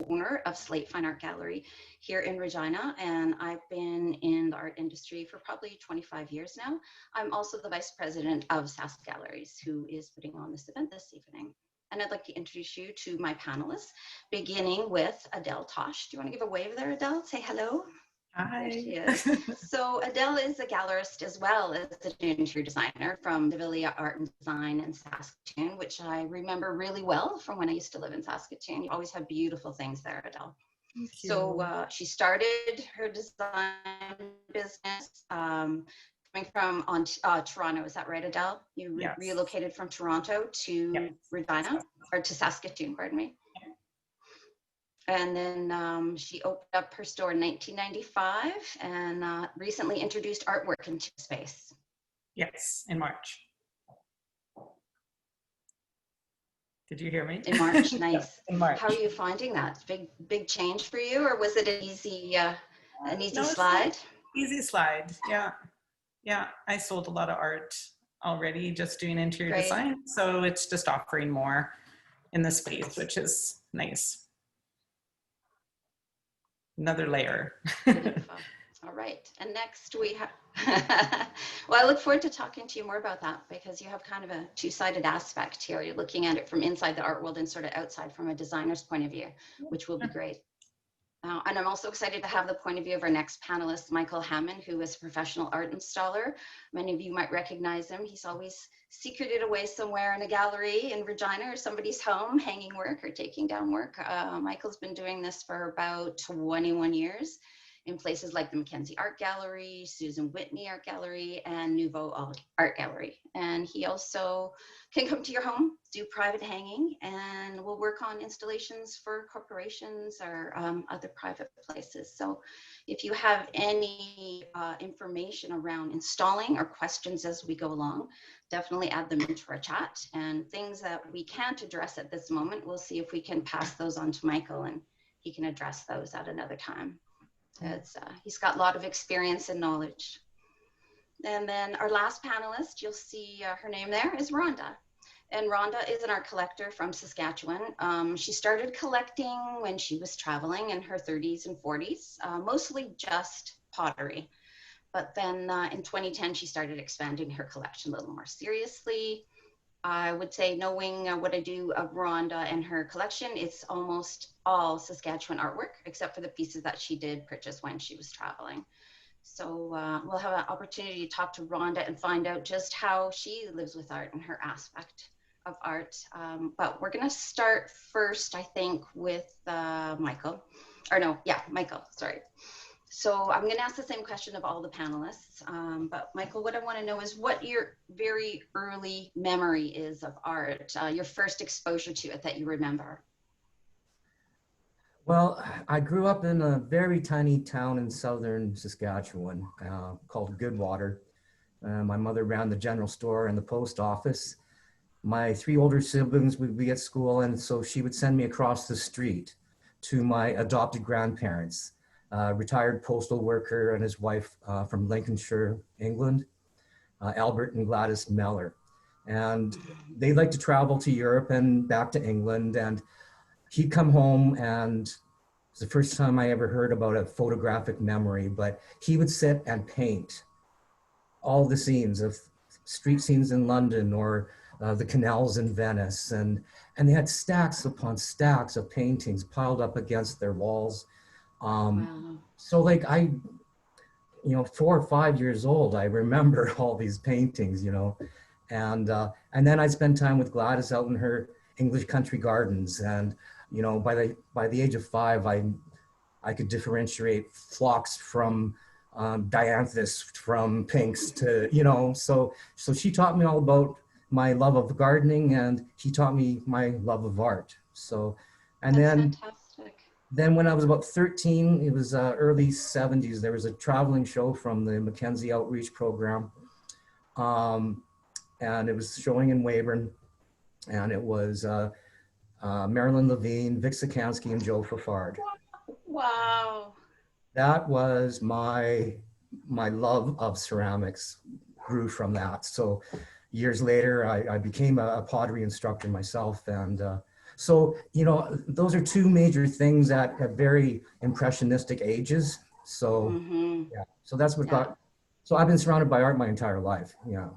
owner of Slate Fine Art Gallery here in Regina, and I've been in the art industry for probably 25 years now. I'm also the vice president of Sask Galleries, who is putting on this event this evening. And I'd like to introduce you to my panelists, beginning with Adele Tosh. Do you want to give a wave there, Adele? Say hello. Hi. There she is. So Adele is a gallerist as well as an interior designer from Dervilia Art and Design in Saskatoon, which I remember really well from when I used to live in Saskatoon. You always have beautiful things there, Adele. Thank you. So she started her design business coming from Toronto. Is that right, Adele? You Yes. relocated from Toronto to Regina, or to Saskatoon, pardon me. And then she opened up her store in 1995 and recently introduced artwork into space. Yes, in March. Did you hear me? In March, nice. Yes, in March. How are you finding that? Big change for you, or was it an easy slide? Easy slide, yeah. Yeah, I sold a lot of art already, just doing interior design. So it's just offering more in the space, which is nice. Another layer. All right, and next we have, well, I look forward to talking to you more about that because you have kind of a two-sided aspect here. You're looking at it from inside the art world and sort of outside from a designer's point of view, which will be great. And I'm also excited to have the point of view of our next panelist, Michael Hamann, who is a professional art installer. Many of you might recognize him. He's always secreted away somewhere in a gallery in Regina or somebody's home, hanging work or taking down work. Michael's been doing this for about 21 years in places like the Mackenzie Art Gallery, Susan Whitney Art Gallery, and Nouveau Art Gallery. And he also can come to your home, do private hanging, and we'll work on installations for corporations or other private places. So if you have any information around installing or questions as we go along, definitely add them into our chat. And things that we can't address at this moment, we'll see if we can pass those on to Michael and he can address those at another time. He's got a lot of experience and knowledge. And then our last panelist, you'll see her name there, is Rhonda. And Rhonda is an art collector from Saskatchewan. She started collecting when she was traveling in her 30s and 40s, mostly just pottery. But then in 2010, she started expanding her collection a little more seriously. I would say, knowing what I do of Rhonda and her collection, it's almost all Saskatchewan artwork, except for the pieces that she did purchase when she was traveling. So we'll have an opportunity to talk to Rhonda and find out just how she lives with art and her aspect of art. But we're going to start first, I think, with Michael. Michael, sorry. So I'm going to ask the same question of all the panelists, but Michael, what I want to know is what your very early memory is of art, your first exposure to it that you remember. Well, I grew up in a very tiny town in southern Saskatchewan called Goodwater. My mother ran the general store and the post office. My three older siblings would be at school, and so she would send me across the street to my adopted grandparents. Retired postal worker and his wife from Lincolnshire, England, Albert and Gladys Meller. And they like to travel to Europe and back to England. And he'd come home, and it was the first time I ever heard about a photographic memory, but he would sit and paint all the scenes of street scenes in London or the canals in Venice. And they had stacks upon stacks of paintings piled up against their walls. So like 4 or 5 years old, I remember all these paintings, and then I spent time with Gladys out in her English country gardens. And, by the age of 5, I could differentiate phlox from dianthus from pinks to, so she taught me all about my love of gardening, and he taught me my love of art. So, and That's fantastic. Then when I was about 13, it was early 70s, there was a traveling show from the Mackenzie Outreach Program. And it was showing in Weyburn. And it was Marilyn Levine, Vic Sikansky, and Joe Fafard. Wow. That was my love of ceramics grew from that. So years later, I became a pottery instructor myself. And So, you know, those are two major things at very impressionistic ages. So, yeah, so that's what got, so I've been surrounded by art my entire life. Yeah.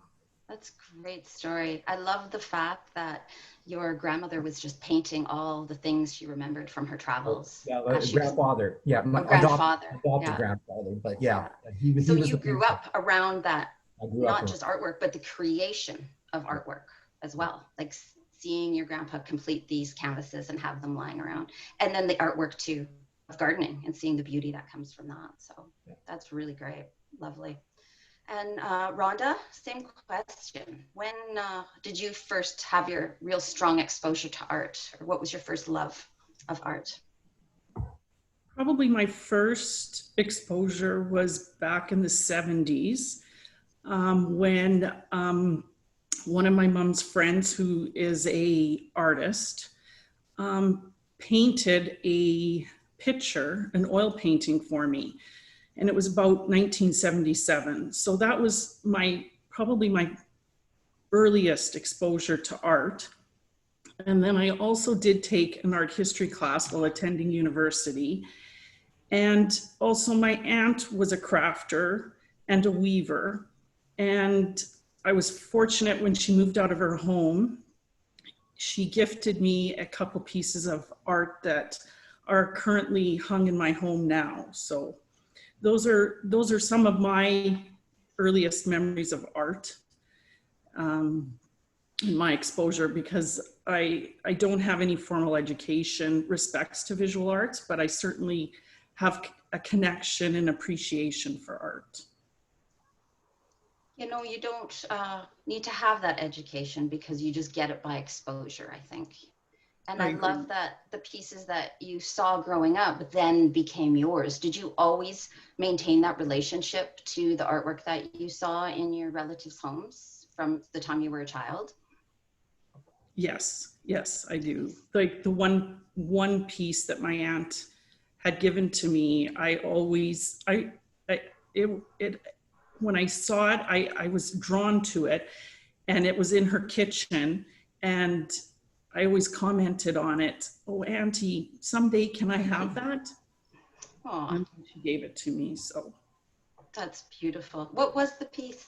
That's a great story. I love the fact that your grandmother was just painting all the things she remembered from her travels. Yeah, She grandfather. Yeah, my grandfather. adopted Yeah. grandfather. But yeah, he So was you the grew painter. up around that, I grew up not around. just artwork, but the creation of artwork as well. Like seeing your grandpa complete these canvases and have them lying around. And then the artwork too of gardening and seeing the beauty that comes from that. So that's really great. Lovely. And Rhonda, same question. When did you first have your real strong exposure to art? Or what was your first love of art? Probably my first exposure was back in the 70s when one of my mom's friends, who is a artist, painted a picture, an oil painting for me. And it was about 1977. So that was probably my earliest exposure to art. And then I also did take an art history class while attending university. And also my aunt was a crafter and a weaver. And I was fortunate when she moved out of her home, she gifted me a couple pieces of art that are currently hung in my home now. So those are some of my earliest memories of art in my exposure, because I don't have any formal education respects to visual arts, but I certainly have a connection and appreciation for art. You know, you don't need to have that education because you just get it by exposure, I think. And I love that the pieces that you saw growing up then became yours. Did you always maintain that relationship to the artwork that you saw in your relatives' homes from the time you were a child? Yes, I do. Like the one piece that my aunt had given to me, when I saw it, I was drawn to it, and it was in her kitchen, and I always commented on it. Oh, Auntie, someday can I have that? Aww. And she gave it to me, so. That's beautiful. What was the piece?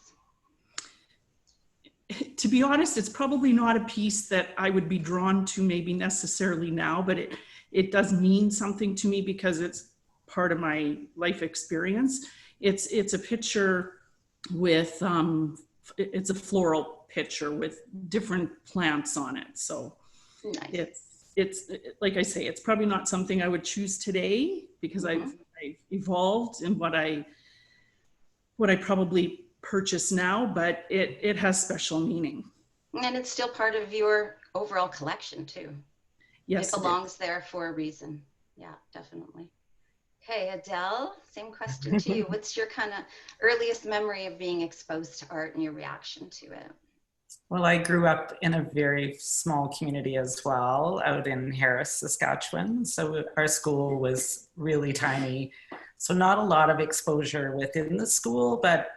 To be honest, it's probably not a piece that I would be drawn to maybe necessarily now, but it does mean something to me because it's part of my life experience. It's a picture with, it's a floral picture with different plants on it. So nice. It's like I say, it's probably not something I would choose today because I've evolved in what I probably purchase now, but it has special meaning. And it's still part of your overall collection too. Yes, it belongs there for a reason. Yeah, definitely. Okay, Adele, same question to you. What's your kind of earliest memory of being exposed to art and your reaction to it? Well, I grew up in a very small community as well, out in Harris, Saskatchewan. So our school was really tiny. So not a lot of exposure within the school, but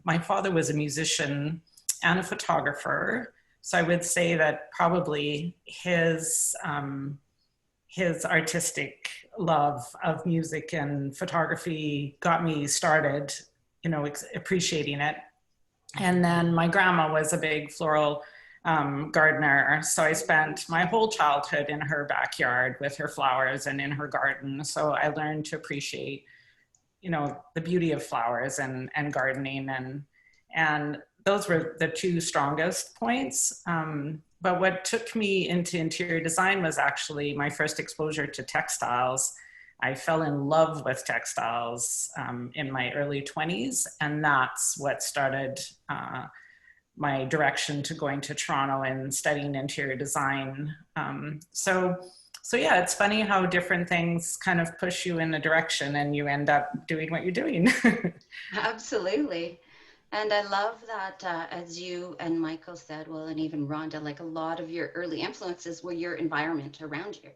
my father was a musician and a photographer. So I would say that probably his artistic love of music and photography got me started, you know, appreciating it. And then my grandma was a big floral gardener. So I spent my whole childhood in her backyard with her flowers and in her garden. So I learned to appreciate, you know, the beauty of flowers and gardening. And those were the two strongest points. But what took me into interior design was actually my first exposure to textiles. I fell in love with textiles in my early 20s, and that's what started my direction to going to Toronto and studying interior design. So yeah, it's funny how different things kind of push you in a direction and you end up doing what you're doing. Absolutely. And I love that, as you and Michael said, well, and even Rhonda, like a lot of your early influences were your environment around you.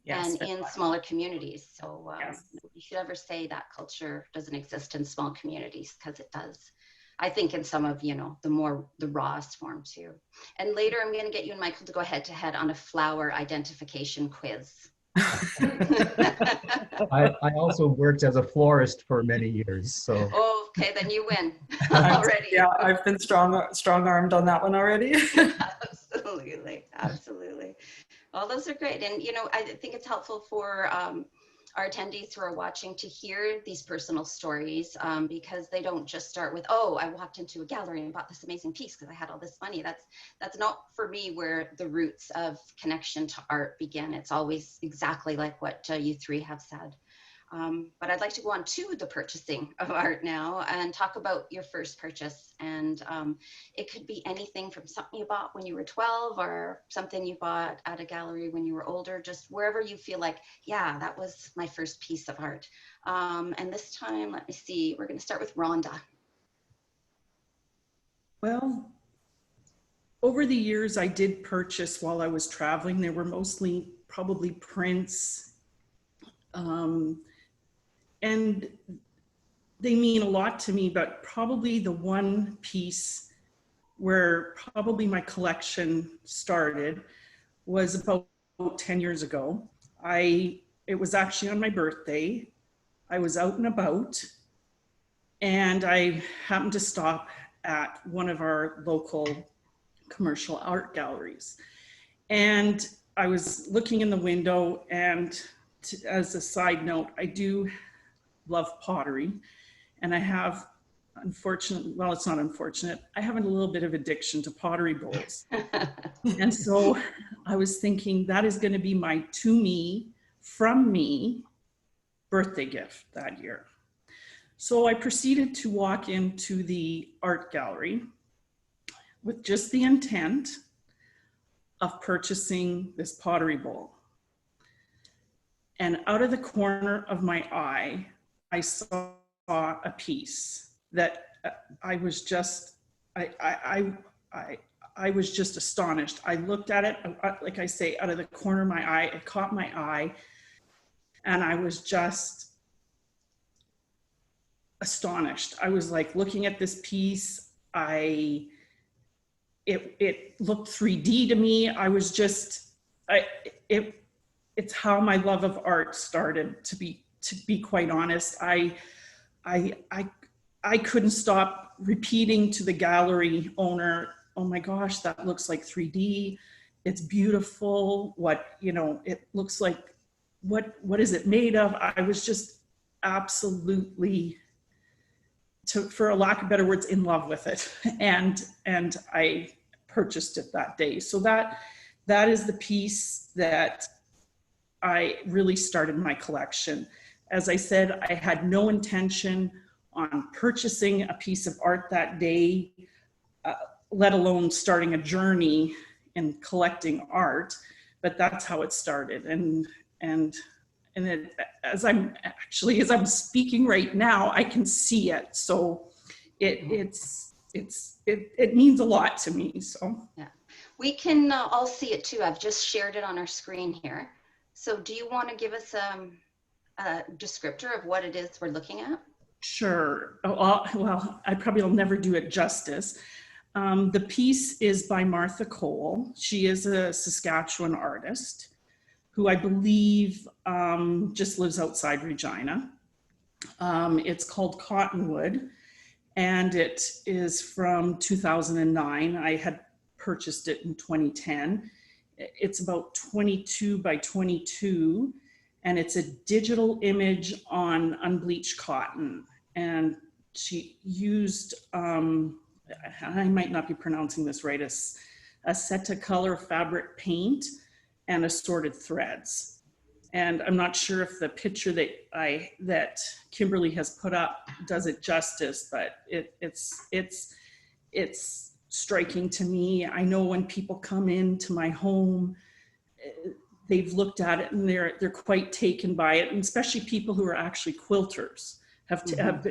Yes, and in smaller communities. So yes. You should ever say that culture doesn't exist in small communities, because it does. I think in some of, the rawest form too. And later I'm going to get you and Michael to go head to head on a flower identification quiz. I also worked as a florist for many years, so. Oh, okay, then you win already. Yeah, I've been strong-armed on that one already. Absolutely, absolutely. Well, those are great. And, I think it's helpful for our attendees who are watching to hear these personal stories because they don't just start with, oh, I walked into a gallery and bought this amazing piece because I had all this money. That's not for me where the roots of connection to art begin. It's always exactly like what you three have said. But I'd like to go on to the purchasing of art now and talk about your first purchase. And it could be anything from something you bought when you were 12 or something you bought at a gallery when you were older, just wherever you feel like, yeah, that was my first piece of art. And this time, let me see, we're going to start with Rhonda. Well, over the years, I did purchase while I was traveling. They were mostly probably prints. And they mean a lot to me, but probably the one piece where probably my collection started was about 10 years ago. It was actually on my birthday. I was out and about and I happened to stop at one of our local commercial art galleries. And I was looking in the window, and as a side note, I do love pottery, and I have, unfortunately, well, it's not unfortunate, I have a little bit of addiction to pottery bowls. And so I was thinking that is going to be my to me, from me birthday gift that year. So I proceeded to walk into the art gallery with just the intent of purchasing this pottery bowl. And out of the corner of my eye, I saw a piece that I was just, I was just astonished. I looked at it, like I say, out of the corner of my eye, it caught my eye, and I was just astonished. I was like looking at this piece, it looked 3D to me. I was just, it's how my love of art started, to be quite honest. I couldn't stop repeating to the gallery owner, oh my gosh, that looks like 3D. It's beautiful. It looks like, what is it made of? I was just absolutely, for a lack of better words, in love with it. And I purchased it that day. So that is the piece that I really started my collection. As I said, I had no intention on purchasing a piece of art that day, let alone starting a journey in collecting art, but that's how it started. And it, as I'm speaking right now, I can see it. So it means a lot to me. So yeah, we can all see it too. I've just shared it on our screen here. So do you want to give us a descriptor of what it is we're looking at? Sure. Well, I probably will never do it justice. The piece is by Martha Cole. She is a Saskatchewan artist who I believe just lives outside Regina. It's called Cottonwood, and it is from 2009. I had purchased it in 2010. It's about 22 by 22, and it's a digital image on unbleached cotton. And she used, I might not be pronouncing this right, a Setacolor fabric paint and assorted threads. And I'm not sure if the picture that Kimberly has put up does it justice, but it's striking to me. I know when people come into my home, they've looked at it and they're quite taken by it, and especially people who are actually quilters have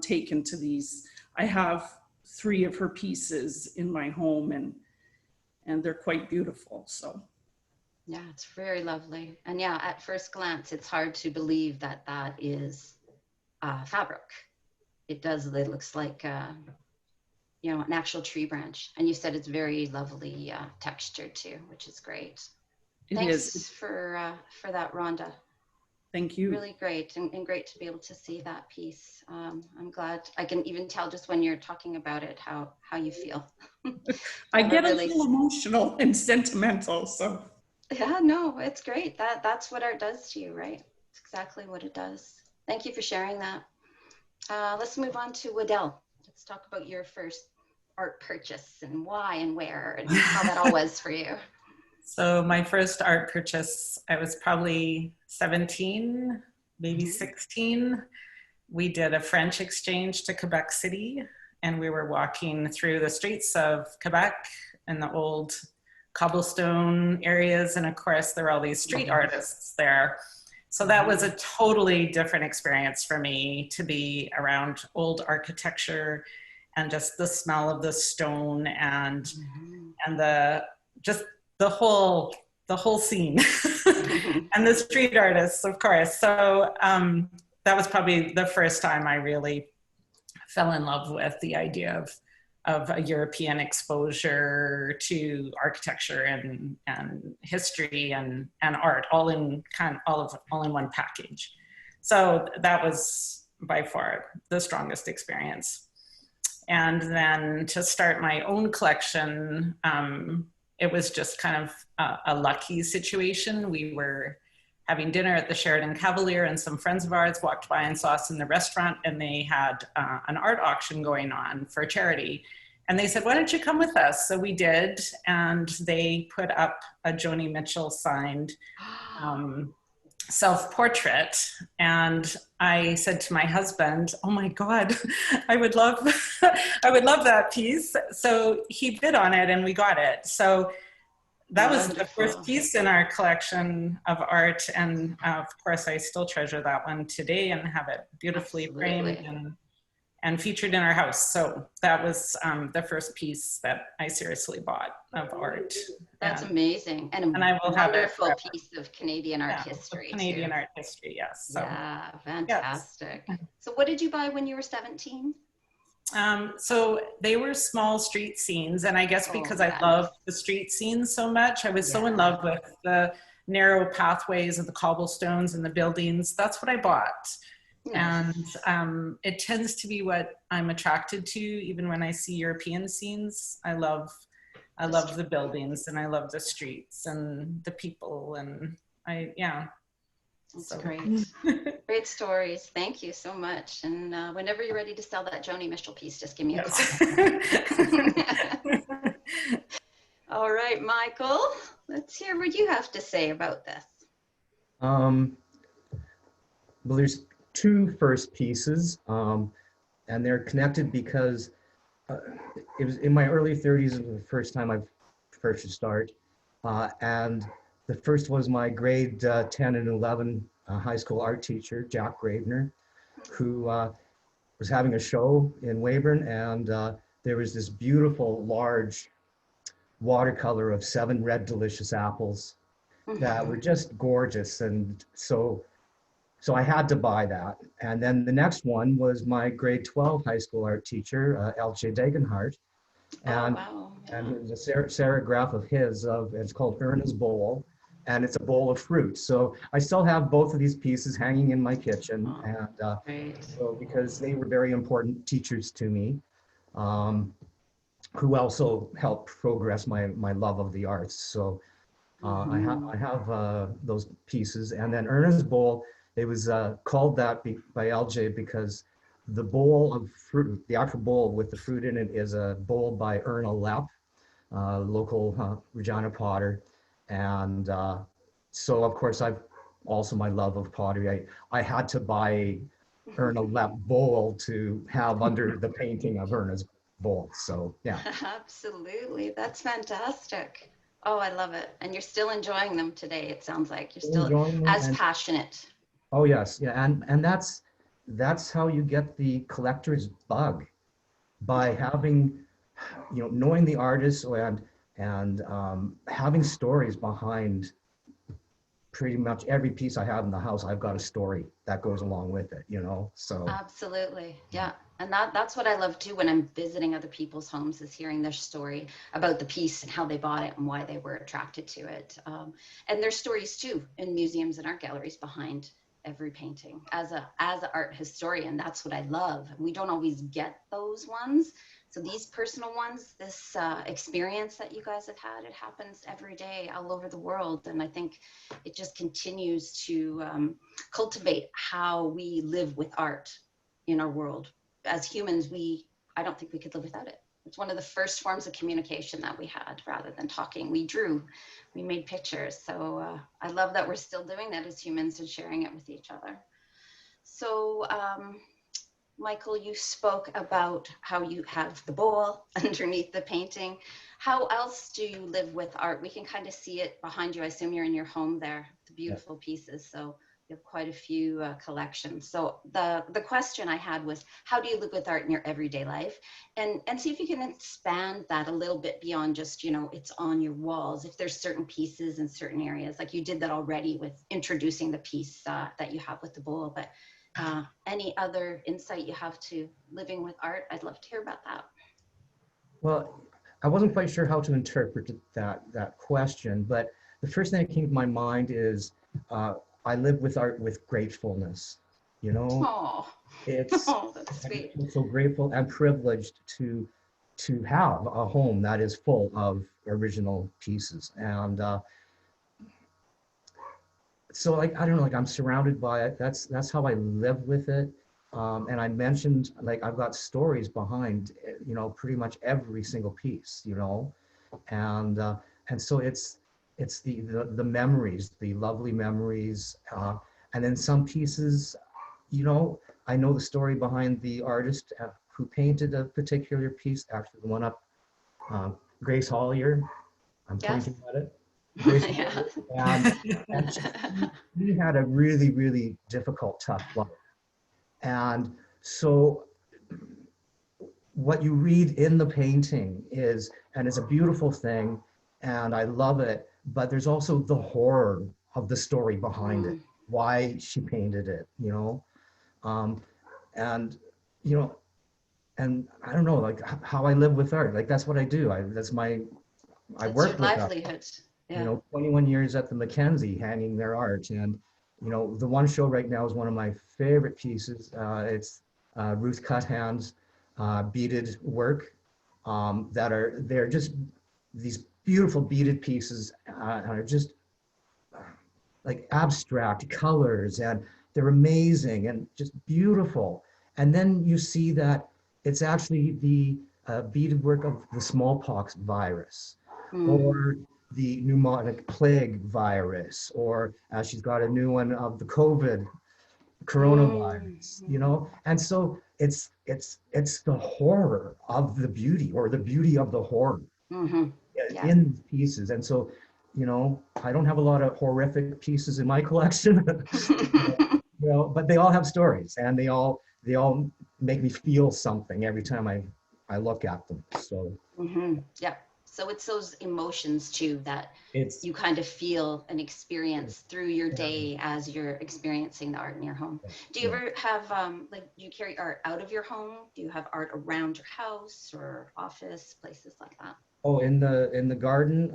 taken to these. I have 3 of her pieces in my home, and they're quite beautiful. So yeah, it's very lovely. And yeah, at first glance, it's hard to believe that that is fabric. It does. It looks like, you know, an actual tree branch. And you said it's very lovely texture too, which is great. It Thanks is. for that, Rhonda. Thank you. Really great, and great to be able to see that piece. I'm glad. I can even tell just when you're talking about it how you feel. I get really, a little emotional and sentimental, so. yeah, no, it's great. That's what art does to you, right? It's exactly what it does. Thank you for sharing that. Let's move on to Adele. Let's talk about your first art purchase and why and where and how that all was for you. So my first art purchase, I was probably 17, maybe 16. We did a French exchange to Quebec City, and we were walking through the streets of Quebec and the old cobblestone areas. And of course, there were all these street artists there. So that was a totally different experience for me, to be around old architecture and just the smell of the stone and the just the whole scene and the street artists, of course. So that was probably the first time I really fell in love with the idea of a European exposure to architecture and history and art, all in one package. So that was by far the strongest experience. And then to start my own collection, it was just kind of a lucky situation. We were having dinner at the Sheraton Cavalier, and some friends of ours walked by and saw us in the restaurant, and they had an art auction going on for charity. And they said, why don't you come with us? So we did, and they put up a Joni Mitchell signed self-portrait. And I said to my husband, oh my God, I would love that piece. So he bid on it and we got it. So that was the first piece in our collection of art. And of course, I still treasure that one today and have it beautifully framed and featured in our house. So that was the first piece that I seriously bought of art. That's amazing. And I will have wonderful piece of Canadian art history. Canadian art history, yes. So, yeah, fantastic. Yes. So what did you buy when you were 17? So they were small street scenes. And I guess because I love the street scenes so much, I was so in love with the narrow pathways of the cobblestones and the buildings. That's what I bought. Nice. And it tends to be what I'm attracted to, even when I see European scenes. I love the buildings and I love the streets and the people, and That's great. Great stories. Thank you so much. And whenever you're ready to sell that Joni Mitchell piece, just give me a call. All right, Michael, let's hear what you have to say about this. Well, there's two first pieces, and they're connected because it was in my early 30s. It was the first time I've purchased art, and the first was my grade 10 and 11 high school art teacher, Jack Gravener, who was having a show in Weyburn, and there was this beautiful large watercolor of 7 red delicious apples that were just gorgeous, and so I had to buy that. And then the next one was my grade 12 high school art teacher, L.J. Degenhardt. And, and it was a serograph of his, it's called Erna's Bowl, and it's a bowl of fruit. So I still have both of these pieces hanging in my kitchen, and so because they were very important teachers to me, who also helped progress my love of the arts. So I have those pieces. And then Erna's Bowl, it was called that by LJ because the bowl of fruit, the actual bowl with the fruit in it, is a bowl by Erna Lepp, local Regina potter. And so of course I've also my love of pottery. I had to buy Erna Lepp bowl to have under the painting of Erna's bowl. So yeah. Absolutely, that's fantastic. Oh, I love it. And you're still enjoying them today. It sounds like you're still as passionate. Oh yes, yeah, and that's how you get the collector's bug, by having, knowing the artist and having stories behind pretty much every piece I have in the house, I've got a story that goes along with it, you know? So Absolutely. Yeah. And that's what I love too when I'm visiting other people's homes, is hearing their story about the piece and how they bought it and why they were attracted to it. And there's stories too in museums and art galleries behind every painting. As an art historian, that's what I love. We don't always get those ones. So these personal ones, this experience that you guys have had, it happens every day all over the world. And I think it just continues to cultivate how we live with art in our world. As humans, I don't think we could live without it. It's one of the first forms of communication that we had. Rather than talking, we drew, we made pictures. So I love that we're still doing that as humans and sharing it with each other. So Michael, you spoke about how you have the bowl underneath the painting. How else do you live with art? We can kind of see it behind you. I assume you're in your home there, the beautiful pieces. So you have quite a few collections. So the question I had was, how do you live with art in your everyday life? And see if you can expand that a little bit beyond just, you know, it's on your walls. If there's certain pieces in certain areas, like you did that already with introducing the piece that you have with the bowl, but any other insight you have to living with art, I'd love to hear about that. well, I wasn't quite sure how to interpret that question, but the first thing that came to my mind is I live with art with gratefulness. You know, Oh, it's oh, that's sweet. I'm so grateful and privileged to have a home that is full of original pieces, and so like I don't know, like I'm surrounded by it. That's how I live with it. And I mentioned like I've got stories behind, you know, pretty much every single piece, you know, and so it's the memories, the lovely memories, and then some pieces, you know, I know the story behind the artist who painted a particular piece, actually the one up, Grace Hollier. I'm Yes. pointing at it. Grace Yeah. and he had a really, really difficult, tough life. And so what you read in the painting is, and it's a beautiful thing, and I love it, but there's also the horror of the story behind it, why she painted it, you know? And, you know, and I don't know, like how I live with art, like that's what I do. I It's work your with art. livelihood. Yeah. You know, 21 years at the Mackenzie hanging their art. And, you know, the one show right now is one of my favorite pieces. It's Ruth Cuthand's beaded work they're just these beautiful beaded pieces and are just like abstract colors, and they're amazing and just beautiful. And then you see that it's actually the beaded work of the smallpox virus, or the pneumonic plague virus, or she's got a new one of the coronavirus, you know? And so it's the horror of the beauty, or the beauty of the horror Yeah. in these pieces. And so, you know, I don't have a lot of horrific pieces in my collection, you know, but they all have stories, and they all make me feel something every time I look at them. So Yeah. So it's those emotions too that it's you kind of feel and experience through your day as you're experiencing the art in your home. Do you ever have like, do you carry art out of your home? Do you have art around your house or office, places like that? Oh, in the garden,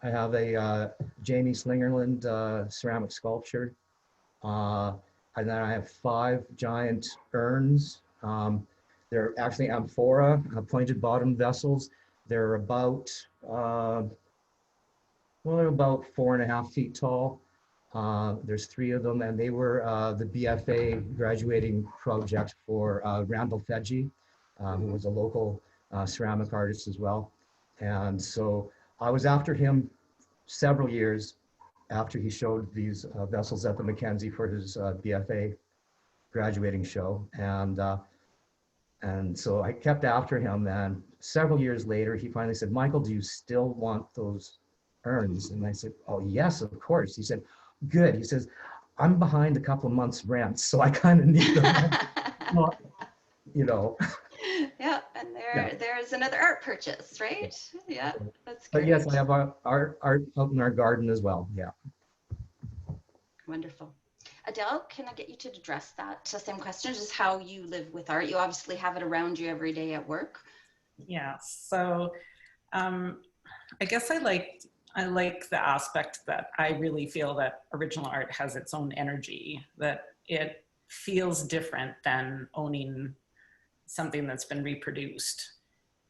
I have a Jamie Slingerland ceramic sculpture, and then I have 5 giant urns. They're actually amphora, pointed bottom vessels. They're about they're about 4.5 feet tall. There's 3 of them, and they were the BFA graduating project for Randall Fedji, who was a local ceramic artist as well. And so I was after him several years after he showed these vessels at the Mackenzie for his BFA graduating show. And so I kept after him, and several years later, he finally said, "Michael, do you still want those urns?" And I said, "Oh, yes, of course." He said, "Good." He says, "I'm behind a couple of months' rent, so I kind of need them." Well, you know. Yeah, and there's another art purchase, right? Yeah, that's But great. yes, I have art out in our garden as well. Yeah. Wonderful. Adele, can I get you to address that same question, just how you live with art? You obviously have it around you every day at work. Yeah. So I guess I like the aspect that I really feel that original art has its own energy, that it feels different than owning something that's been reproduced.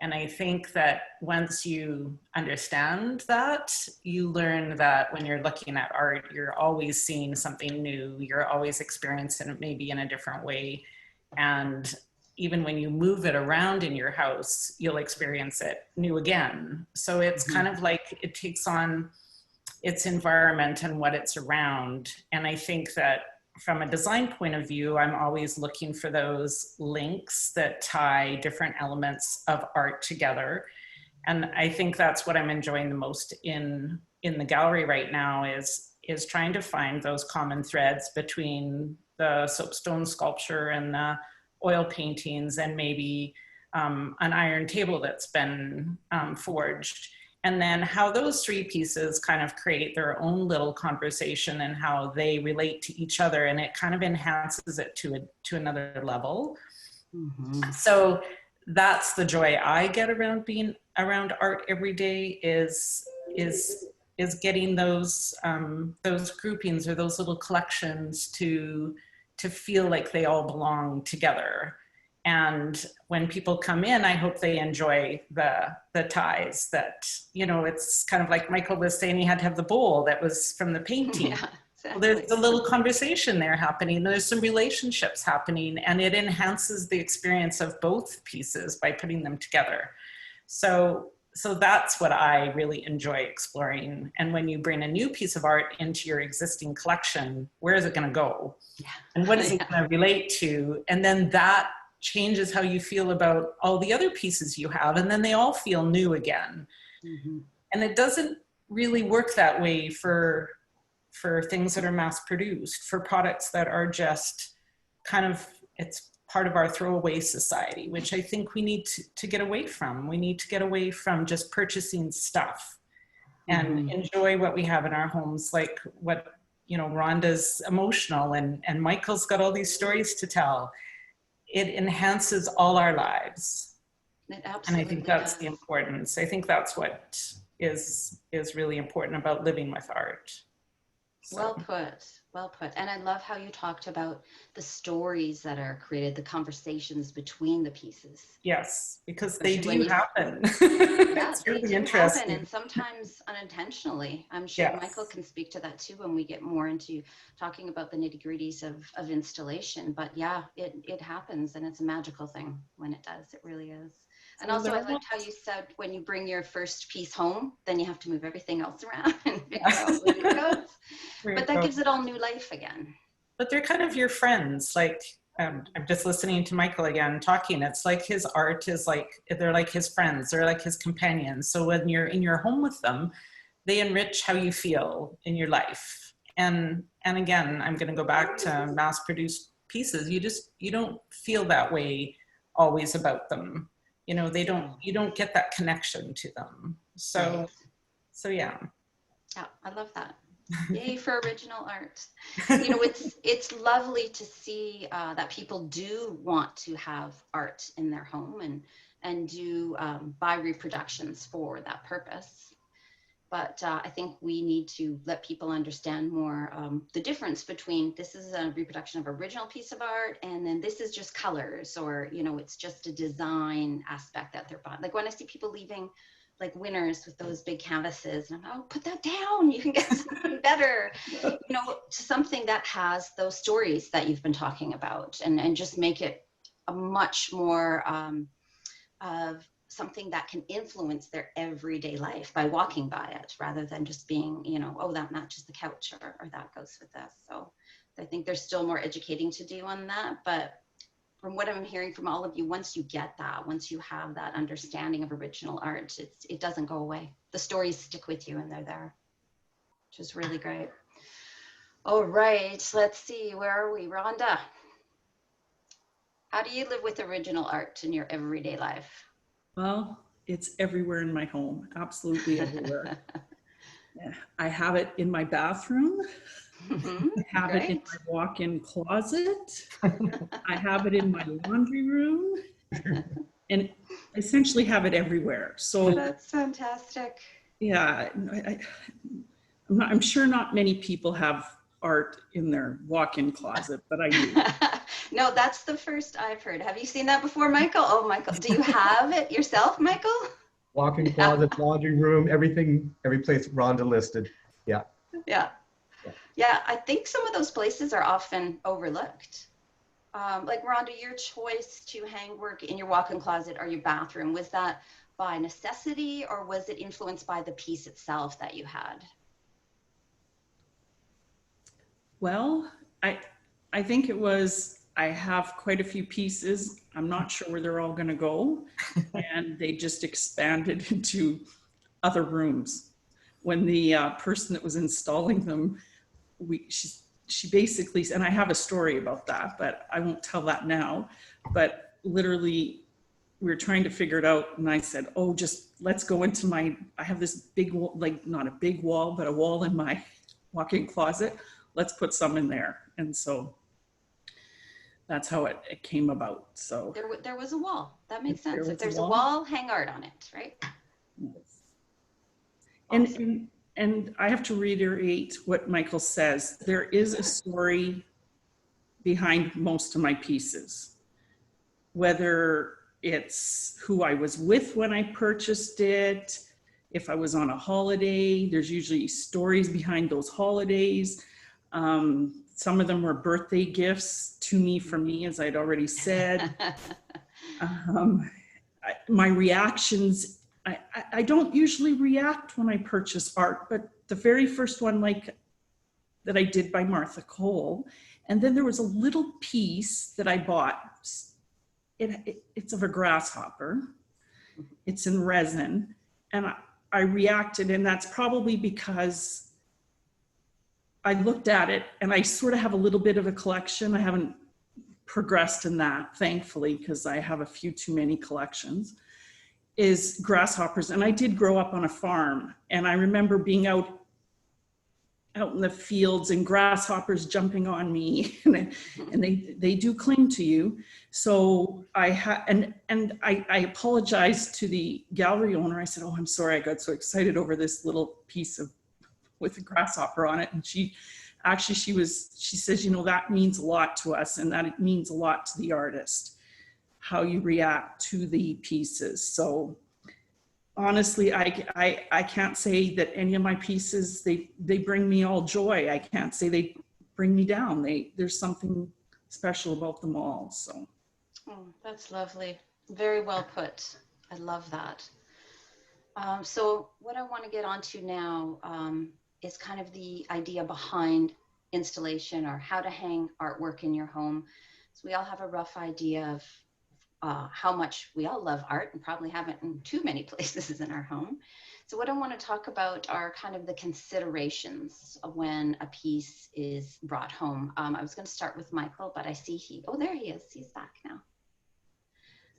And I think that once you understand that, you learn that when you're looking at art, you're always seeing something new. You're always experiencing it maybe in a different way. And even when you move it around in your house, you'll experience it new again. So it's kind of like it takes on its environment and what it's around. And I think that from a design point of view, I'm always looking for those links that tie different elements of art together. And I think that's what I'm enjoying the most in the gallery right now is trying to find those common threads between the soapstone sculpture and the oil paintings and maybe an iron table that's been forged. And then how those three pieces kind of create their own little conversation and how they relate to each other, and it kind of enhances it to another level. So that's the joy I get around being around art every day is getting those groupings or those little collections to feel like they all belong together. And when people come in, I hope they enjoy the ties that, you know, it's kind of like Michael was saying, he had to have the bowl that was from the painting. Yeah, exactly. Well, there's a little conversation there happening. There's some relationships happening, and it enhances the experience of both pieces by putting them together. So that's what I really enjoy exploring. And when you bring a new piece of art into your existing collection, where is it going to go? Yeah. And what is it going to relate to? And then that changes how you feel about all the other pieces you have, and then they all feel new again. And it doesn't really work that way for things that are mass produced, for products that are just kind of, it's part of our throwaway society, which I think we need to get away from. We need to get away from just purchasing stuff and enjoy what we have in our homes, like what, you know, Rhonda's emotional and Michael's got all these stories to tell. It enhances all our lives. It absolutely and I think that's does. the importance. I think that's what is really important about living with art. So. Well put, well put. And I love how you talked about the stories that are created, the conversations between the pieces. Yes, because Especially they when do you- happen. Yeah, It's they really do interesting. happen, and sometimes unintentionally. I'm sure Yes. Michael can speak to that too when we get more into talking about the nitty-gritties of installation. But yeah, it happens, and it's a magical thing when it does. It really is. And So also, I there liked how you said when you bring your first piece home, then you have to move everything else around and figure out where it goes. But that gives it all new life again. But they're kind of your friends. Like, I'm just listening to Michael again talking. It's like his art is like, they're like his friends. They're like his companions. So when you're in your home with them, they enrich how you feel in your life. And again, I'm going to go back to mass-produced pieces. You don't feel that way always about them. You know, you don't get that connection to them. So, Right. so yeah. Yeah, I love that. Yay for original art. You know, it's lovely to see that people do want to have art in their home and do buy reproductions for that purpose. But I think we need to let people understand more the difference between this is a reproduction of original piece of art, and then this is just colors, or, you know, it's just a design aspect that they're buying. Like when I see people leaving like winners with those big canvases, and I'm like, oh, put that down, you can get something better, you know, something that has those stories that you've been talking about, and just make it a much more of something that can influence their everyday life by walking by it, rather than just being, you know, oh, that matches the couch, or that goes with this. So I think there's still more educating to do on that, but from what I'm hearing from all of you, once you get that, once you have that understanding of original art, it doesn't go away. The stories stick with you and they're there, which is really great. All right, let's see, where are we? Rhonda, how do you live with original art in your everyday life? Well, it's everywhere in my home, absolutely everywhere. Yeah, I have it in my bathroom. Mhm. I have it in Great. my walk-in closet. I have it in my laundry room, and essentially have it everywhere. So That's fantastic. yeah, I'm sure not many people have art in their walk-in closet, but I do. No, that's the first I've heard. Have you seen that before, Michael? Oh, Michael, do you have it yourself, Michael? Walk-in Yeah. closet, laundry room, everything, every place Rhonda listed. Yeah. Yeah. Yeah. Yeah, I think some of those places are often overlooked. Like Rhonda, your choice to hang work in your walk-in closet or your bathroom, was that by necessity or was it influenced by the piece itself that you had? Well, I think it was, I have quite a few pieces. I'm not sure where they're all going to go. And they just expanded into other rooms. When the person that was installing them, she basically, and I have a story about that, but I won't tell that now. But literally, we were trying to figure it out, and I said, "Oh, just let's go into my. I have this big, like not a big wall, but a wall in my walk-in closet. Let's put some in there." And so that's how it came about. So There was a wall. That makes there sense. If was a there's a wall. wall, hang art on it, right? Yes. Awesome. And I have to reiterate what Michael says. There is a story behind most of my pieces, whether it's who I was with when I purchased it, if I was on a holiday. There's usually stories behind those holidays. Some of them were birthday gifts to me from me, as I'd already said. My reactions, I don't usually react when I purchase art, but the very first one, like that I did by Martha Cole, and then there was a little piece that I bought. It's of a grasshopper. It's in resin, and I reacted, and that's probably because I looked at it, and I sort of have a little bit of a collection. I haven't progressed in that, thankfully, because I have a few too many collections, is grasshoppers. And I did grow up on a farm, and I remember being out in the fields and grasshoppers jumping on me, and they do cling to you. So I apologized to the gallery owner. I said, "Oh, I'm sorry, I got so excited over this little piece of with a grasshopper on it." And she says, "That means a lot to us, and that it means a lot to the artist, how you react to the pieces." So honestly, I can't say that any of my pieces, they bring me all joy. I can't say they bring me down. There's something special about them all. So Oh, that's lovely. Very well put. I love that. So what I want to get onto now is kind of the idea behind installation or how to hang artwork in your home. So we all have a rough idea of how much we all love art and probably haven't in too many places in our home. So what I want to talk about are kind of the considerations of when a piece is brought home. I was going to start with Michael, but I see there he is. He's back now.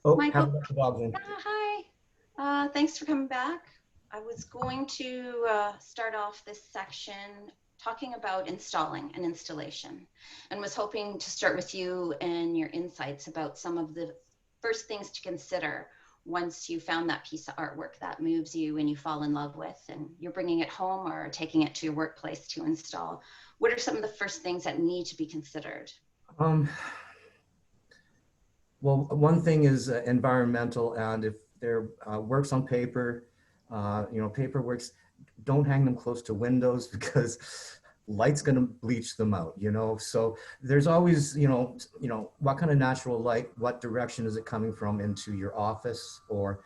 Oh, Michael, have the dogs in. hi. Thanks for coming back. I was going to start off this section talking about installing an installation and was hoping to start with you and your insights about some of the first things to consider once you found that piece of artwork that moves you and you fall in love with and you're bringing it home or taking it to your workplace to install. What are some of the first things that need to be considered? Well, one thing is environmental, and if there works on paper, paper works, don't hang them close to windows because light's going to bleach them out, so there's always, what kind of natural light, what direction is it coming from into your office or,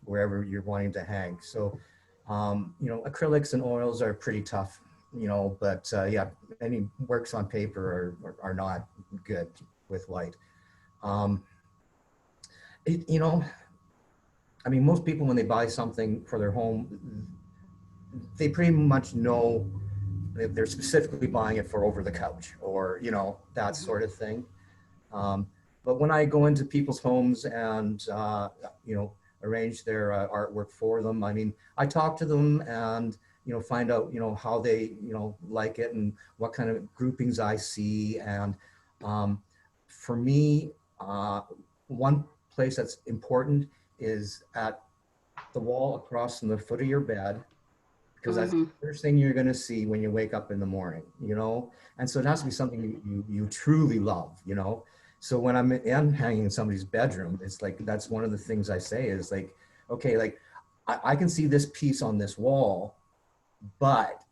wherever you're wanting to hang. So, acrylics and oils are pretty tough, but yeah, any works on paper are not good with light. Most people, when they buy something for their home, they pretty much know that they're specifically buying it for over the couch or, that sort of thing. But when I go into people's homes and, arrange their artwork for them, I talk to them and, find out, how they, like it and what kind of groupings I see. And for me, one place that's important is at the wall across from the foot of your bed, because that's the first thing you're going to see when you wake up in the morning, and so it has to be something you truly love, so when I'm hanging in somebody's bedroom, it's like, that's one of the things I say is like, okay, like I can see this piece on this wall, but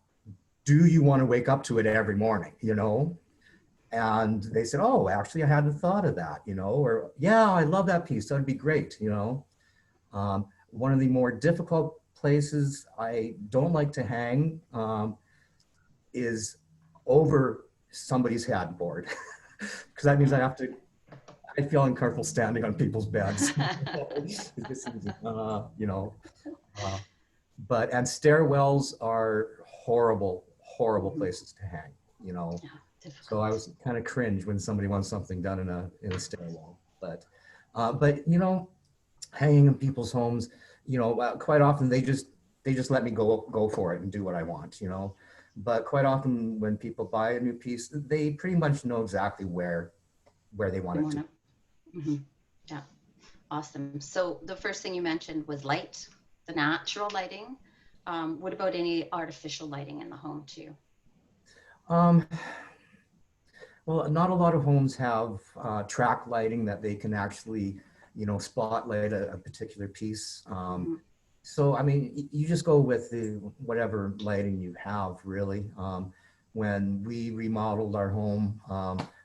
do you want to wake up to it every morning, and they said, oh, actually I hadn't thought of that, or yeah, I love that piece, that'd be great. One of the more difficult places I don't like to hang is over somebody's headboard, because that means I feel uncomfortable standing on people's beds. And stairwells are horrible places to hang, Yeah, so I was kind of cringe when somebody wants something done in a stairwell, but hanging in people's homes, quite often they just let me go for it and do what I want, but quite often when people buy a new piece, they pretty much know exactly where they want it to. Yeah, awesome. So the first thing you mentioned was light, the natural lighting. What about any artificial lighting in the home too? Well, not a lot of homes have track lighting that they can actually, spotlight a particular piece. So, I mean, you just go with whatever lighting you have, really. When we remodeled our home,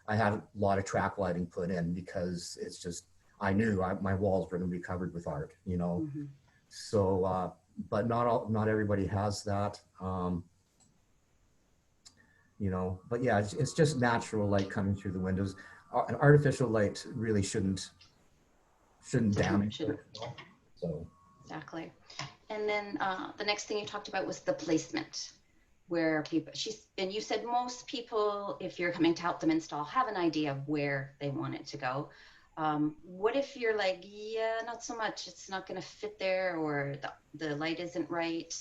I had a lot of track lighting put in because it's just, I knew my walls were going to be covered with art, So, but not everybody has that. But yeah, it's just natural light coming through the windows. An artificial light really shouldn't damage it. So exactly. And then the next thing you talked about was the placement, where people, and you said most people, if you're coming to help them install, have an idea of where they want it to go. What if you're like, yeah, not so much, it's not going to fit there, or the light isn't right?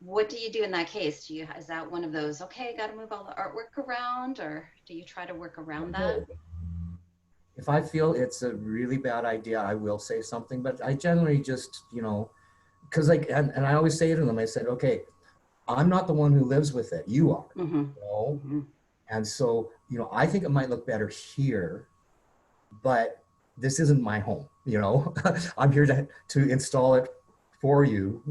What do you do in that case? Is that one of those, okay, got to move all the artwork around, or do you try to work around that? If I feel it's a really bad idea, I will say something, but I generally just, because and I always say to them, I said, okay, I'm not the one who lives with it. You are, And so, I think it might look better here, but this isn't my home, I'm here to install it for you,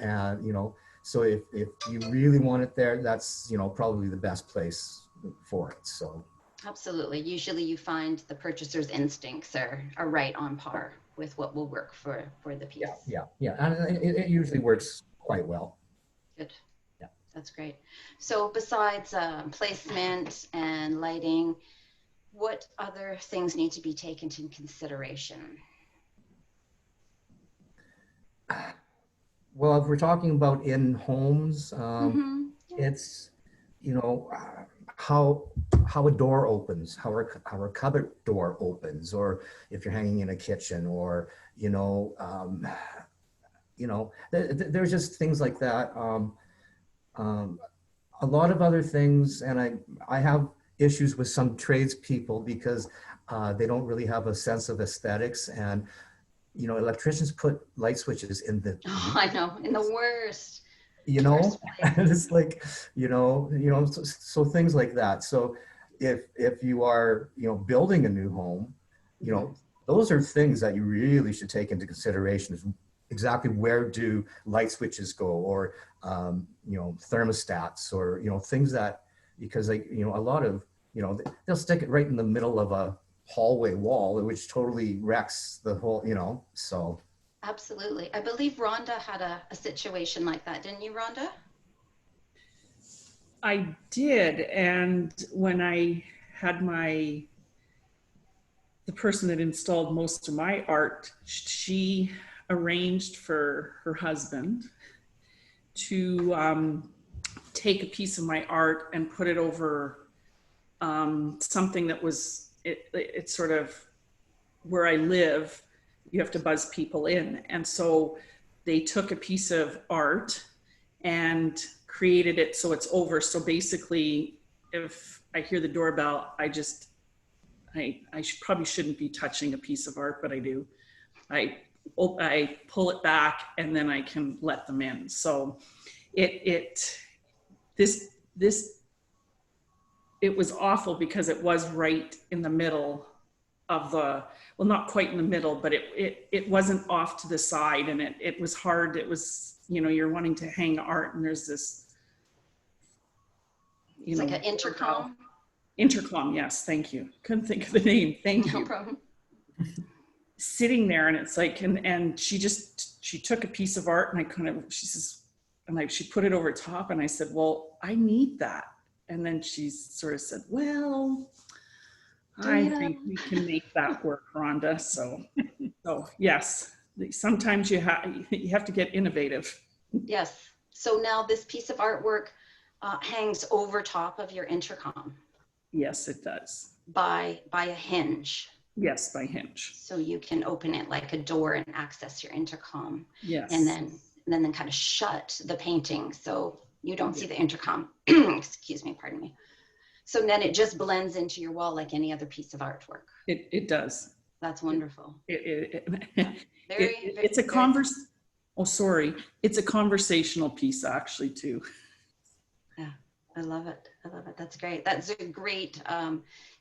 and, so if you really want it there, that's, probably the best place for it, so. Absolutely. Usually you find the purchaser's instincts are right on par with what will work for the piece. Yeah. And it usually works quite well. Good. Yeah. That's great. So besides placement and lighting, what other things need to be taken into consideration? Well, if we're talking about in homes, it's, how a door opens, how a cupboard door opens, or if you're hanging in a kitchen, or, there's just things like that. A lot of other things, and I have issues with some tradespeople because they don't really have a sense of aesthetics, and electricians put light switches in the I know, in the worst. And it's like, so things like that. So if you are, building a new home, those are things that you really should take into consideration, is exactly where do light switches go, or, thermostats, or, things that, because like, a lot of, they'll stick it right in the middle of a hallway wall, which totally wrecks the whole, so. Absolutely. I believe Rhonda had a situation like that, didn't you, Rhonda? I did. And when I had the person that installed most of my art, she arranged for her husband to take a piece of my art and put it over something that was, it's sort of where I live, you have to buzz people in. And so they took a piece of art and created it so it's over. So basically, if I hear the doorbell, probably shouldn't be touching a piece of art, but I do. I pull it back and then I can let them in. So it was awful because it was right in the middle of the, well, not quite in the middle, but it wasn't off to the side, and it was hard. It was, you know, you're wanting to hang art and there's this, it's like an intercom. Intercom, yes, thank you. Couldn't think of the name. Thank you. No problem. Sitting there, and it's like, and she took a piece of art, and she says, and she put it over top, and I said, well, I need that. And then she sort of said, well, I think we can make that work, Rhonda. So yes, sometimes you have to get innovative. Yes. So now this piece of artwork hangs over top of your intercom. Yes, it does. By a hinge. Yes, by hinge. So you can open it like a door and access your intercom. Yes. And then kind of shut the painting so you don't see the intercom. Excuse me, pardon me. So then it just blends into your wall like any other piece of artwork. It does. That's wonderful. It's a conversational piece actually too. Yeah, I love it. I love it. That's great. That's a great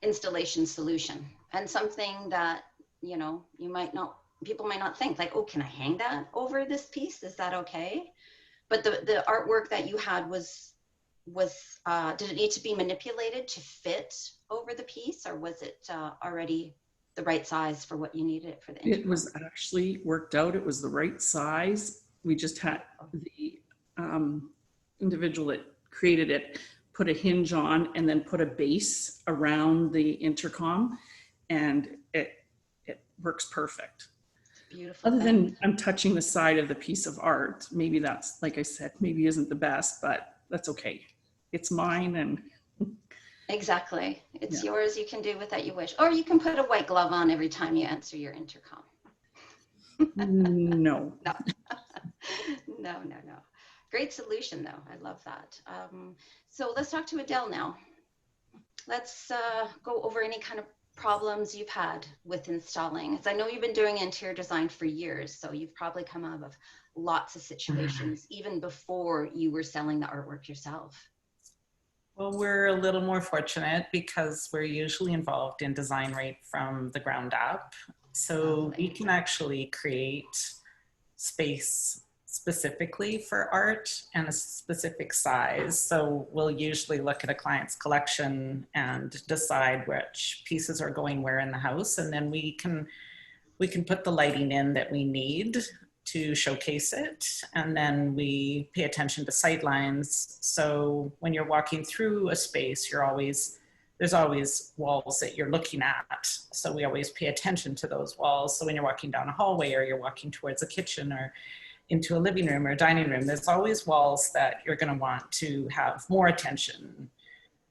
installation solution, and something that, you know, people might not think like, oh, can I hang that over this piece? Is that okay? But the artwork that you had was did it need to be manipulated to fit over the piece, or was it already the right size for what you needed it for the intercom? It was actually worked out. It was the right size. We just had the individual that created it put a hinge on and then put a base around the intercom, and it works perfect. Beautiful. Other than I'm touching the side of the piece of art, maybe that's, like I said, maybe isn't the best, but that's okay. It's mine, and exactly. It's yours. You can do with that you wish. Or you can put a white glove on every time you answer your intercom. No. No. Great solution, though. I love that. So let's talk to Adele now. Let's go over any kind of problems you've had with installing. As I know you've been doing interior design for years, so you've probably come out of lots of situations even before you were selling the artwork yourself. Well, we're a little more fortunate because we're usually involved in design right from the ground up. So we can actually create space specifically for art and a specific size. So we'll usually look at a client's collection and decide which pieces are going where in the house. And then we can put the lighting in that we need to showcase it. And then we pay attention to sight lines. So when you're walking through a space, there's always walls that you're looking at. So we always pay attention to those walls. So when you're walking down a hallway, or you're walking towards a kitchen, or into a living room or a dining room, there's always walls that you're going to want to have more attention,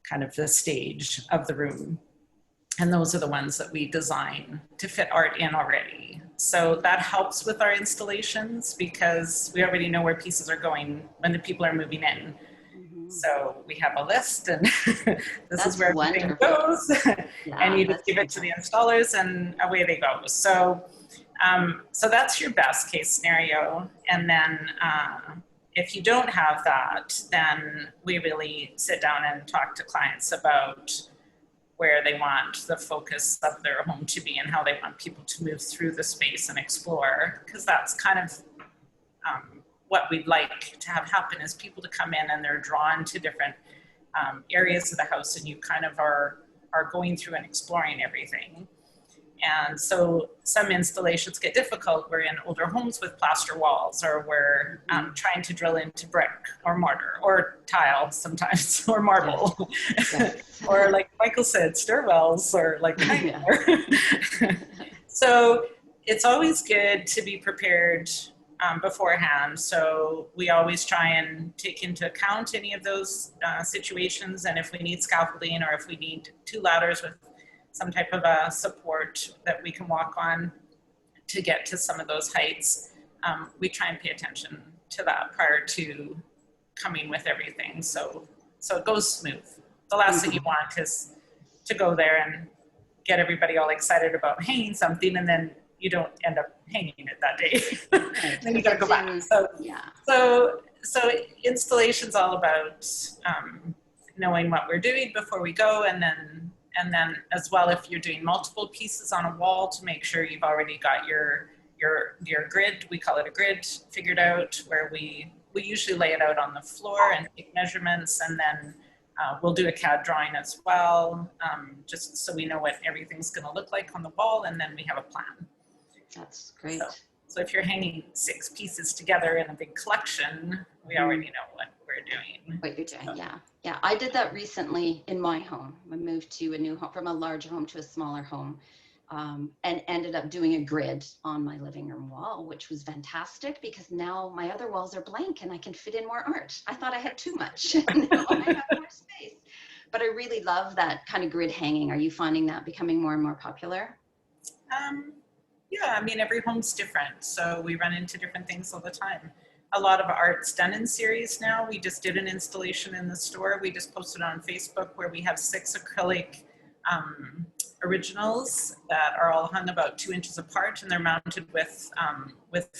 kind of the stage of the room. And those are the ones that we design to fit art in already. So that helps with our installations because we already know where pieces are going when the people are moving in. Mm-hmm. So we have a list, and this is where everything goes. Yeah, and you just give it to the installers and away they go. So that's your best case scenario. And then if you don't have that, then we really sit down and talk to clients about where they want the focus of their home to be and how they want people to move through the space and explore. Because that's kind of what we'd like to have happen, is people to come in and they're drawn to different areas of the house, and you kind of are going through and exploring everything. And so some installations get difficult. We're in older homes with plaster walls, or we're trying to drill into brick or mortar or tile sometimes, or marble, yes. Or like Michael said, stairwells, or like So it's always good to be prepared beforehand. So we always try and take into account any of those situations. And if we need scaffolding, or if we need 2 ladders with some type of a support that we can walk on to get to some of those heights, we try and pay attention to that prior to coming with everything. So it goes smooth. The last thing you want is to go there and get everybody all excited about hanging something, and then you don't end up hanging it that day. Right. Then you gotta go back. Yeah. So installation's all about knowing what we're doing before we go, and then as well, if you're doing multiple pieces on a wall, to make sure you've already got your grid, we call it a grid, figured out, where we usually lay it out on the floor and take measurements, and then we'll do a CAD drawing as well, just so we know what everything's going to look like on the wall, and then we have a plan. That's great. So if you're hanging 6 pieces together in a big collection, we already know what we're doing. What you're doing, yeah. Yeah, I did that recently in my home. I moved to a new home, from a large home to a smaller home, and ended up doing a grid on my living room wall, which was fantastic because now my other walls are blank and I can fit in more art. I thought I had too much. Now I have more space. But I really love that kind of grid hanging. Are you finding that becoming more and more popular? Yeah, I mean, every home's different, so we run into different things all the time. A lot of art's done in series now. We just did an installation in the store. We just posted on Facebook where we have 6 acrylic originals that are all hung about 2 inches apart, and they're mounted with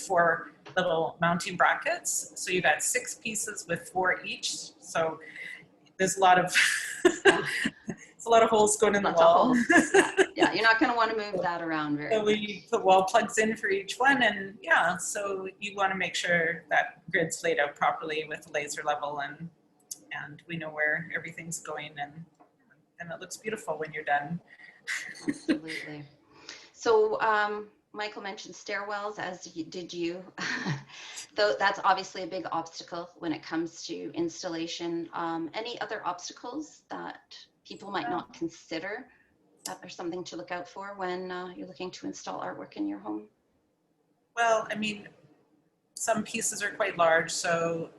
4 little mounting brackets. So you got 6 pieces with 4 each. So there's a lot of it's a lot of holes going in the wall. Yeah, you're not going to want to move that around very much. We put wall plugs in for each one, and yeah, so you want to make sure that grid's laid out properly with laser level, and we know where everything's going, and it looks beautiful when you're done. Absolutely. So Michael mentioned stairwells, as did you. Though that's obviously a big obstacle when it comes to installation. Any other obstacles that people might not consider that are something to look out for when you're looking to install artwork in your home? Well, I mean, some pieces are quite large, so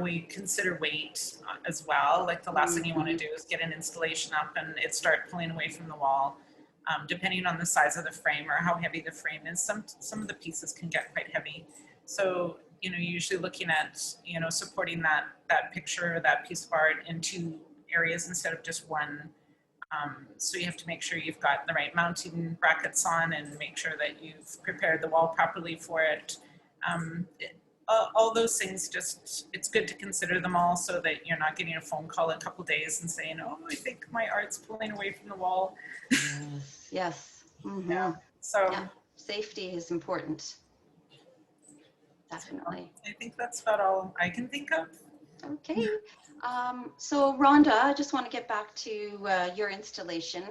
we consider weight as well. Like the last thing you want to do is get an installation up and it start pulling away from the wall. Depending on the size of the frame or how heavy the frame is, some of the pieces can get quite heavy. So, usually looking at, supporting that picture or that piece of art in 2 areas instead of just one. So you have to make sure you've got the right mounting brackets on and make sure that you've prepared the wall properly for it. All those things, it's good to consider them all so that you're not getting a phone call in a couple days and saying, oh, I think my art's pulling away from the wall. Yes. Mm-hmm. Yeah. So yeah. Safety is important. Definitely. I think that's about all I can think of. Okay. So Rhonda, I just want to get back to your installation.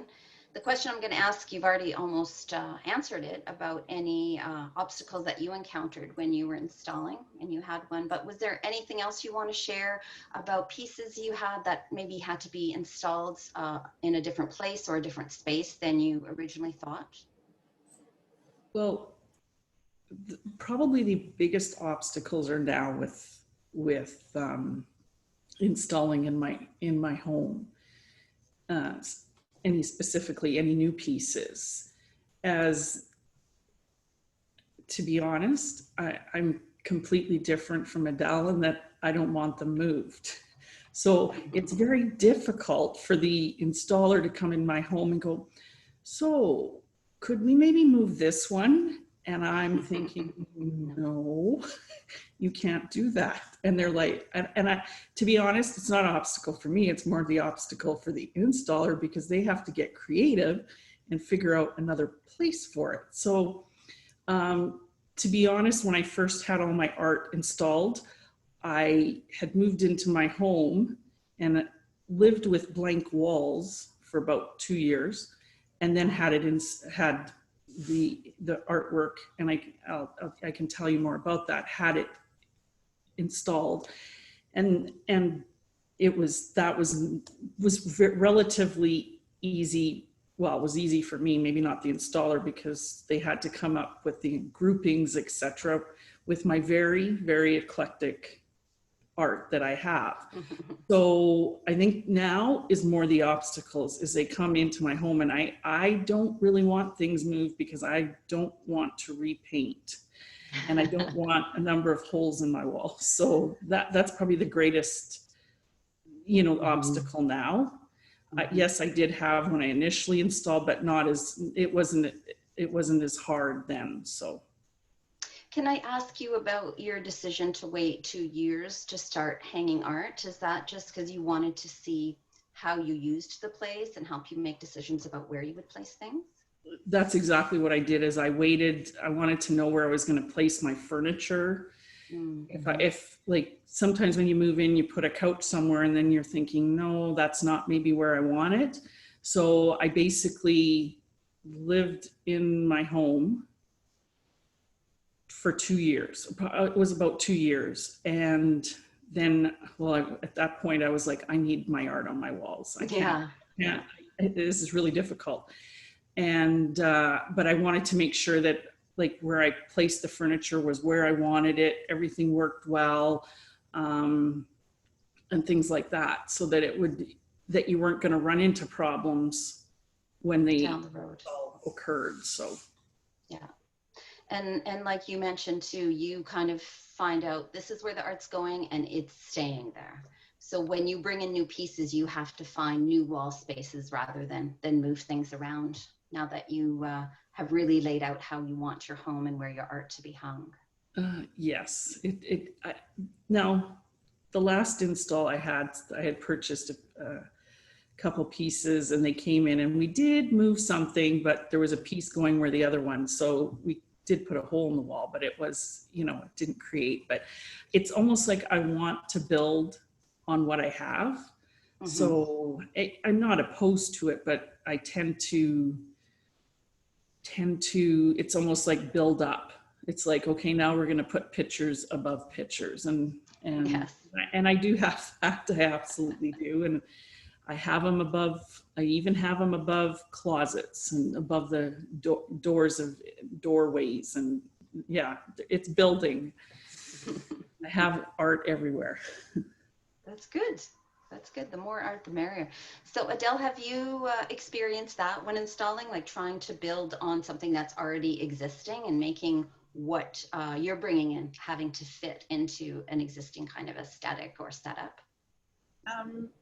The question I'm going to ask, you've already almost answered it, about any obstacles that you encountered when you were installing, and you had one, but was there anything else you want to share about pieces you had that maybe had to be installed in a different place or a different space than you originally thought? Well, probably the biggest obstacles are now with installing in my home. Any new pieces. As to be honest, I'm completely different from Adele in that I don't want them moved. So it's very difficult for the installer to come in my home and go, so could we maybe move this one? And I'm thinking, no, you can't do that. And they're like, to be honest, it's not an obstacle for me. It's more the obstacle for the installer because they have to get creative and figure out another place for it. So to be honest, when I first had all my art installed, I had moved into my home and lived with blank walls for about 2 years, and then had the artwork, and I can tell you more about that, had it installed, and it was relatively easy. Well, it was easy for me, maybe not the installer, because they had to come up with the groupings, etc., with my very, very eclectic art that I have. So I think now is more the obstacles as they come into my home, and I don't really want things moved because I don't want to repaint. and I don't want a number of holes in my wall. So that's probably the greatest, you know, obstacle now. Yes, I did have when I initially installed, but not as, it wasn't as hard then, so. Can I ask you about your decision to wait 2 years to start hanging art? Is that just because you wanted to see how you used the place and help you make decisions about where you would place things? That's exactly what I did. Is I waited. I wanted to know where I was going to place my furniture. If like sometimes when you move in, you put a couch somewhere and then you're thinking, no, that's not maybe where I want it. So I basically lived in my home for 2 years. It was about 2 years. And then, well, at that point I was like, I need my art on my walls. I can't, this is really difficult. And, but I wanted to make sure that like where I placed the furniture was where I wanted it. Everything worked well, and things like that, so that that you weren't going to run into problems when they down the road occurred. So, yeah. And like you mentioned too, you kind of find out this is where the art's going and it's staying there. So when you bring in new pieces, you have to find new wall spaces rather than move things around, now that you have really laid out how you want your home and where your art to be hung. yes. Now, the last install I had purchased a couple pieces and they came in and we did move something, but there was a piece going where the other one. So we did put a hole in the wall, but it was, you know, it didn't create, but it's almost like I want to build on what I have. Mm-hmm. So I'm not opposed to it, but I tend to, it's almost like build up. It's like, okay, now we're going to put pictures above pictures. And yes. And I do have that. I absolutely do. And I have them above, I even have them above closets and above the doors of doorways. And yeah, it's building. I have art everywhere. That's good. That's good. The more art, the merrier. So Adele, have you experienced that when installing, like trying to build on something that's already existing and making what you're bringing in having to fit into an existing kind of aesthetic or setup?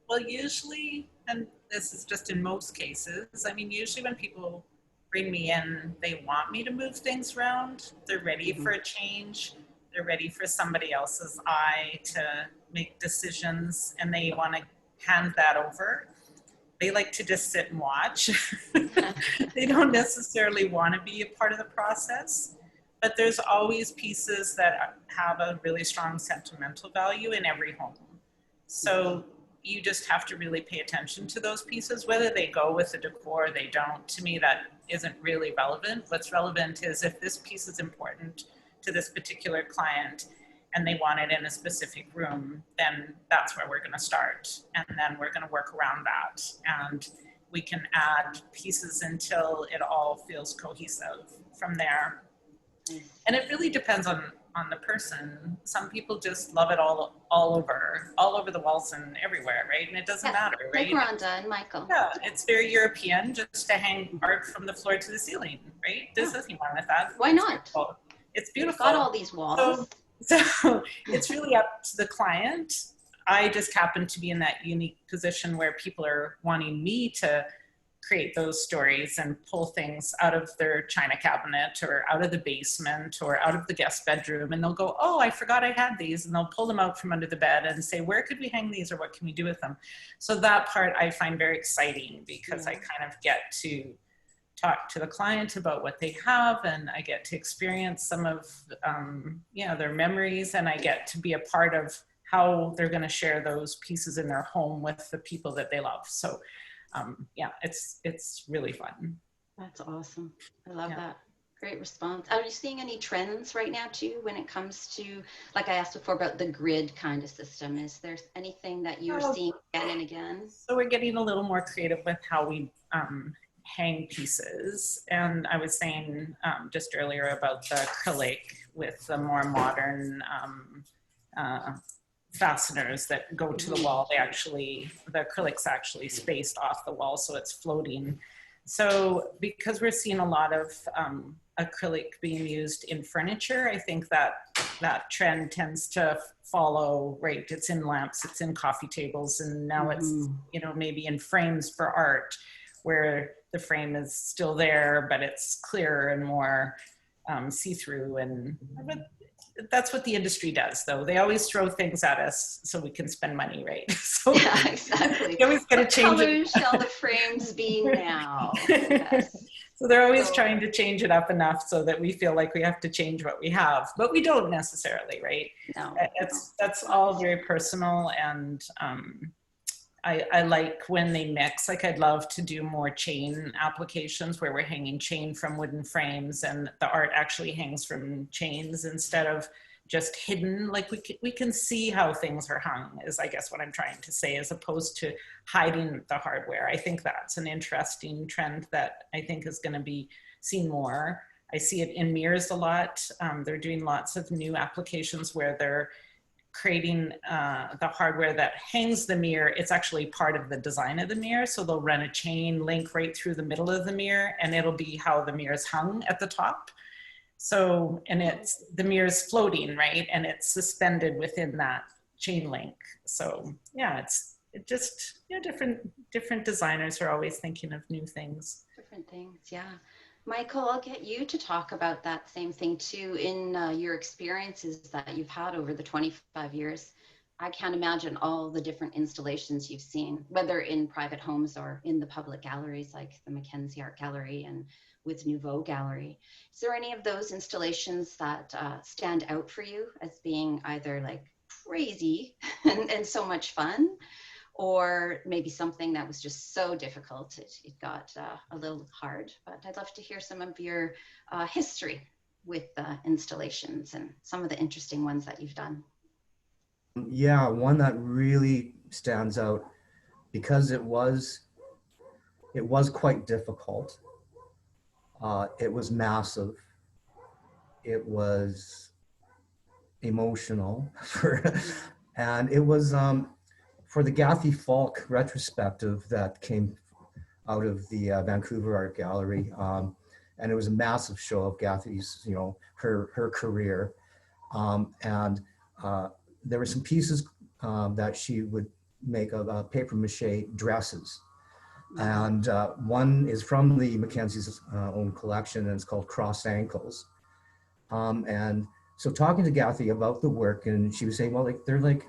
Well, usually, and this is just in most cases, I mean, usually when people bring me in, they want me to move things around. They're ready for a change. They're ready for somebody else's eye to make decisions, and they want to hand that over. They like to just sit and watch. They don't necessarily want to be a part of the process, but there's always pieces that have a really strong sentimental value in every home. So you just have to really pay attention to those pieces, whether they go with the decor or they don't. To me, that isn't really relevant. What's relevant is if this piece is important to this particular client and they want it in a specific room, then that's where we're going to start. And then we're going to work around that. And we can add pieces until it all feels cohesive from there. And it really depends on the person. Some people just love it all over the walls and everywhere, right? And it doesn't matter, right? Like Rhonda and Michael. Yeah, it's very European just to hang art from the floor to the ceiling, right? There's nothing wrong with that. Why not? It's beautiful. We've got all these walls. So it's really up to the client. I just happen to be in that unique position where people are wanting me to create those stories and pull things out of their china cabinet or out of the basement or out of the guest bedroom, and they'll go, oh, I forgot I had these, and they'll pull them out from under the bed and say, where could we hang these, or what can we do with them? So that part I find very exciting, because I kind of get to talk to the client about what they have, and I get to experience some of their memories, and I get to be a part of how they're going to share those pieces in their home with the people that they love. So it's really fun. That's awesome. I love that. Great response. Are you seeing any trends right now too when it comes to, like I asked before about the grid kind of system? Is there anything that you're seeing again and again? So we're getting a little more creative with how we hang pieces. And I was saying just earlier about the acrylic with the more modern fasteners that go to the wall. The acrylic's actually spaced off the wall, so it's floating. So because we're seeing a lot of acrylic being used in furniture. I think that that trend tends to follow, right? It's in lamps, it's in coffee tables, and now it's, you know, maybe in frames for art, where the frame is still there, but it's clearer and more see-through. And that's what the industry does, though. They always throw things at us so we can spend money, right? So yeah, exactly. they always got to change it. What colors shall the frames be now? Yes. So they're always So, trying to change it up enough so that we feel like we have to change what we have, but we don't necessarily, right? no, That's all very personal, and I like when they mix. Like, I'd love to do more chain applications where we're hanging chain from wooden frames and the art actually hangs from chains instead of just hidden. Like, we can see how things are hung, is I guess what I'm trying to say, as opposed to hiding the hardware. I think that's an interesting trend that I think is going to be seen more. I see it in mirrors a lot. They're doing lots of new applications where they're creating the hardware that hangs the mirror. It's actually part of the design of the mirror. So they'll run a chain link right through the middle of the mirror, and it'll be how the mirror is hung at the top. So, and it's, the mirror is floating, right? And it's suspended within that chain link. So yeah, it just, you know, different designers are always thinking of new things. different things, yeah. Michael, I'll get you to talk about that same thing too in your experiences that you've had over the 25 years. I can't imagine all the different installations you've seen, whether in private homes or in the public galleries like the Mackenzie Art Gallery and with Nouveau Gallery. Is there any of those installations that stand out for you as being either like crazy and so much fun, or maybe something that was just so difficult it got a little hard? But I'd love to hear some of your history with installations and some of the interesting ones that you've done. Yeah, one that really stands out because it was quite difficult. It was massive. It was emotional, and it was for the Gathy Falk retrospective that came out of the Vancouver Art Gallery, and it was a massive show of Gathy's, you know, her career, and there were some pieces that she would make of paper mache dresses. And one is from the Mackenzie's own collection, and it's called Crossed Ankles. And so talking to Gathy about the work, and she was saying, well, they're like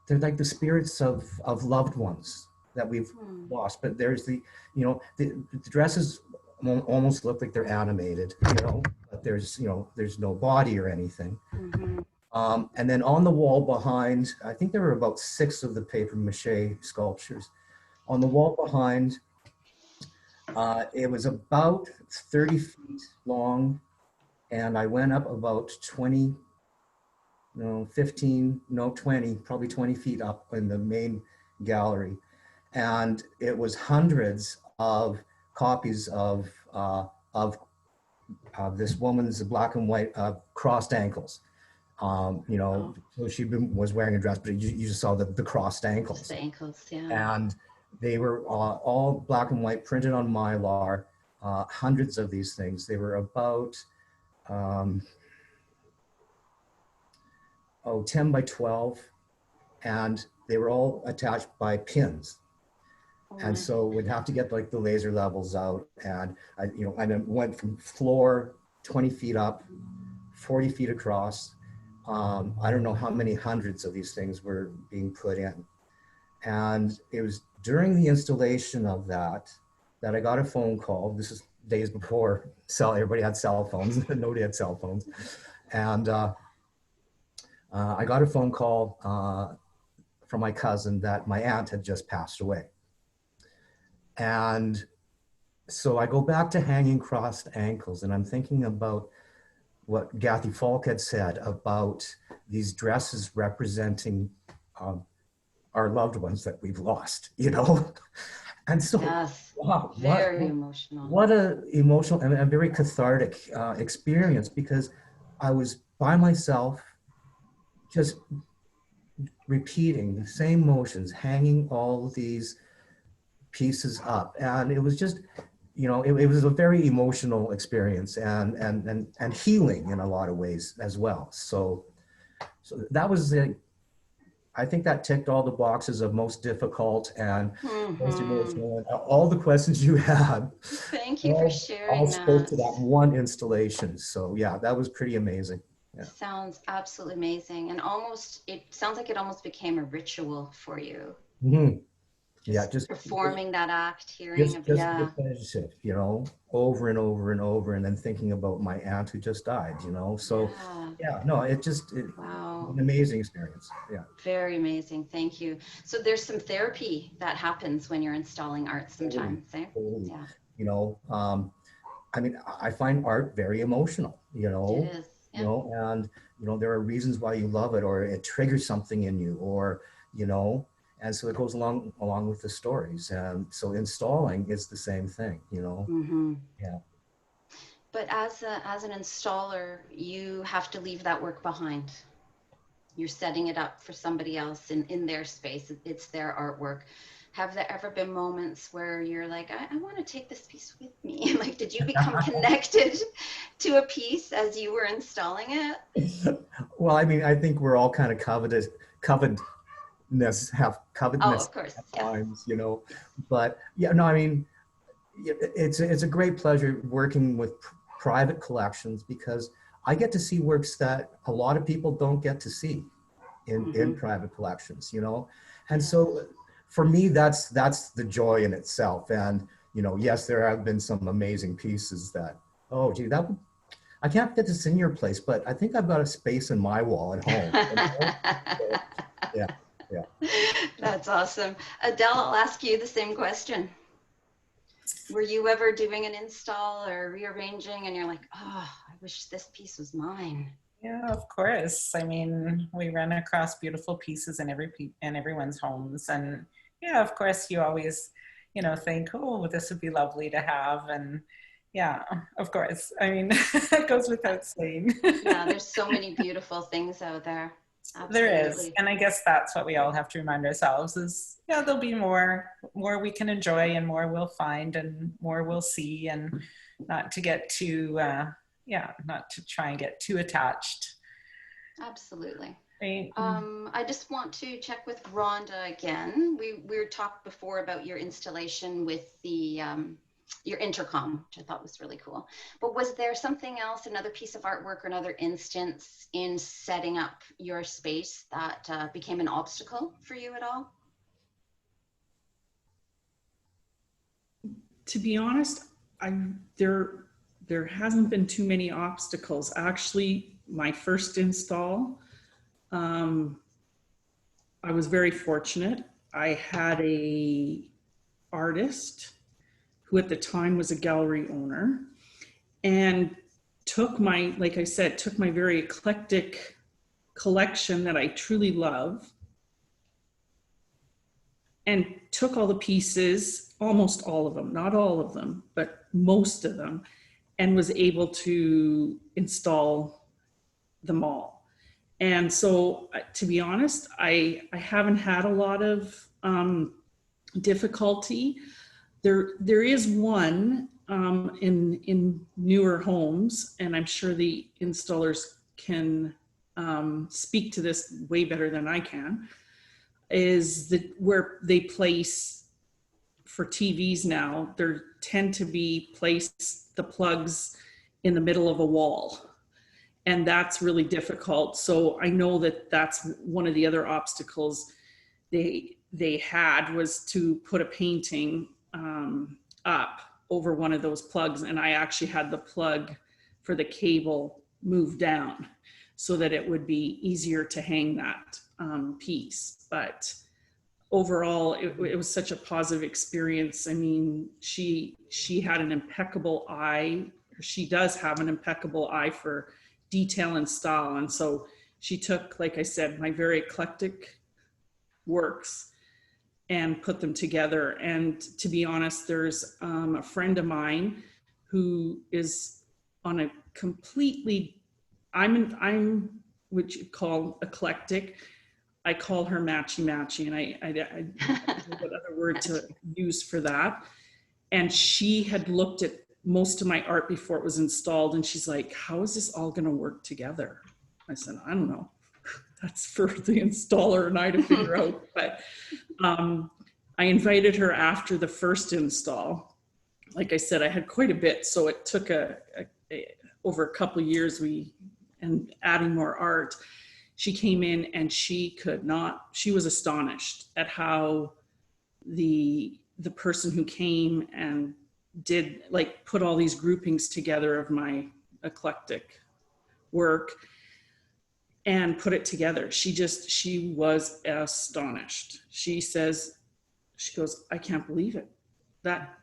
the spirits of loved ones that we've lost. But there's the dresses almost look like they're animated, you know, but there's no body or anything. And then on the wall behind, I think there were about 6 of the paper mache sculptures. On the wall behind, it was about 30 feet long, and I went up about 20, probably 20 feet up in the main gallery. And it was hundreds of copies of this woman's black and white crossed ankles. So she was wearing a dress, but you just saw the crossed ankles. Just the ankles, yeah. And they were all black and white, printed on Mylar, hundreds of these things. They were about 10 by 12, and they were all attached by pins. And so we'd have to get like the laser levels out, and I went from floor 20 feet up, 40 feet across. I don't know how many hundreds of these things were being put in. And it was during the installation of that I got a phone call. This is days before everybody had cell phones. Nobody had cell phones. And I got a phone call from my cousin that my aunt had just passed away. And so I go back to hanging crossed ankles, and I'm thinking about what Gathy Falk had said about these dresses representing our loved ones that we've lost, And so, yes, wow, very emotional. What a emotional and a very cathartic experience, because I was by myself, just repeating the same motions, hanging all these pieces up. And it was just, you know, it was a very emotional experience and healing in a lot of ways as well. So that was I think that ticked all the boxes of most difficult and most emotional, and all the questions you had. Thank you for sharing all spoke that. to that one installation. So yeah, that was pretty amazing. Yeah. Sounds absolutely amazing. And almost, it sounds like it almost became a ritual for you. Mm-hmm. Yeah, just performing that act, hearing of, just yeah. repetitive, you know, over and over and over, and then thinking about my aunt who just died, you know. So yeah, no, it Wow. an amazing experience. Yeah. Very amazing. Thank you. So there's some therapy that happens when you're installing art sometimes, eh? Totally. Yeah. You know, I mean, I find art very emotional, you know. It is. Yeah. You know, and you know, there are reasons why you love it, or it triggers something in you, or you know, and so it goes along with the stories. And so installing is the same thing, you know. Mm-hmm. Yeah. But as an installer, you have to leave that work behind. You're setting it up for somebody else in their space. It's their artwork. Have there ever been moments where you're like, I want to take this piece with me? Like, did you become connected to a piece as you were installing it? Well, I mean, I think we're all kind of covetousness Oh, of course. at Yes. times, you know. But yeah, no, I mean, it's a great pleasure working with private collections, because I get to see works that a lot of people don't get to see in private collections, you know. And so for me, that's the joy in itself. And you know, yes, there have been some amazing pieces that, oh gee, I can't fit this in your place, but I think I've got a space in my wall at home. You know? So, yeah. That's awesome. Adele, I'll ask you the same question. Were you ever doing an install or rearranging and you're like, oh, I wish this piece was mine? Yeah, of course. I mean, we run across beautiful pieces in everyone's homes, and yeah, of course, you always, you know, think, oh, this would be lovely to have, and yeah, of course. I mean, it goes without saying. Yeah, there's so many beautiful things out there. Absolutely. There is, and I guess that's what we all have to remind ourselves is, yeah, there'll be more we can enjoy, and more we'll find, and more we'll see, and not to get too. Not to try and get too attached. Absolutely. Right. I just want to check with Rhonda again. We were talked before about your installation with the your intercom, which I thought was really cool. But was there something else, another piece of artwork or another instance in setting up your space that became an obstacle for you at all? To be honest, there hasn't been too many obstacles. Actually, my first install, I was very fortunate. I had a artist who at the time was a gallery owner, and took my, like I said, took my very eclectic collection that I truly love, and took all the pieces, almost all of them, not all of them, but most of them, and was able to install them all. And so, to be honest, I haven't had a lot of difficulty. There is one in newer homes, and I'm sure the installers can speak to this way better than I can, is that where they place for TVs now, there tend to be placed the plugs in the middle of a wall. And that's really difficult. So I know that that's one of the other obstacles they had, was to put a painting up over one of those plugs. And I actually had the plug for the cable moved down so that it would be easier to hang that piece. But overall, it was such a positive experience. I mean, she had an impeccable eye. She does have an impeccable eye for detail and style. And so she took, like I said, my very eclectic works and put them together. And to be honest, there's a friend of mine who is on a completely, I'm what you call eclectic. I call her matchy, and I what other word to use for that. And she had looked at most of my art before it was installed. And she's like, how is this all going to work together? I said, I don't know. That's for the installer and I to figure out. But I invited her after the first install. Like I said, I had quite a bit. So it took over a couple of years and adding more art. She came in and she was astonished at how the person who came and did like put all these groupings together of my eclectic work and put it together. She was astonished. She goes, I can't believe it. That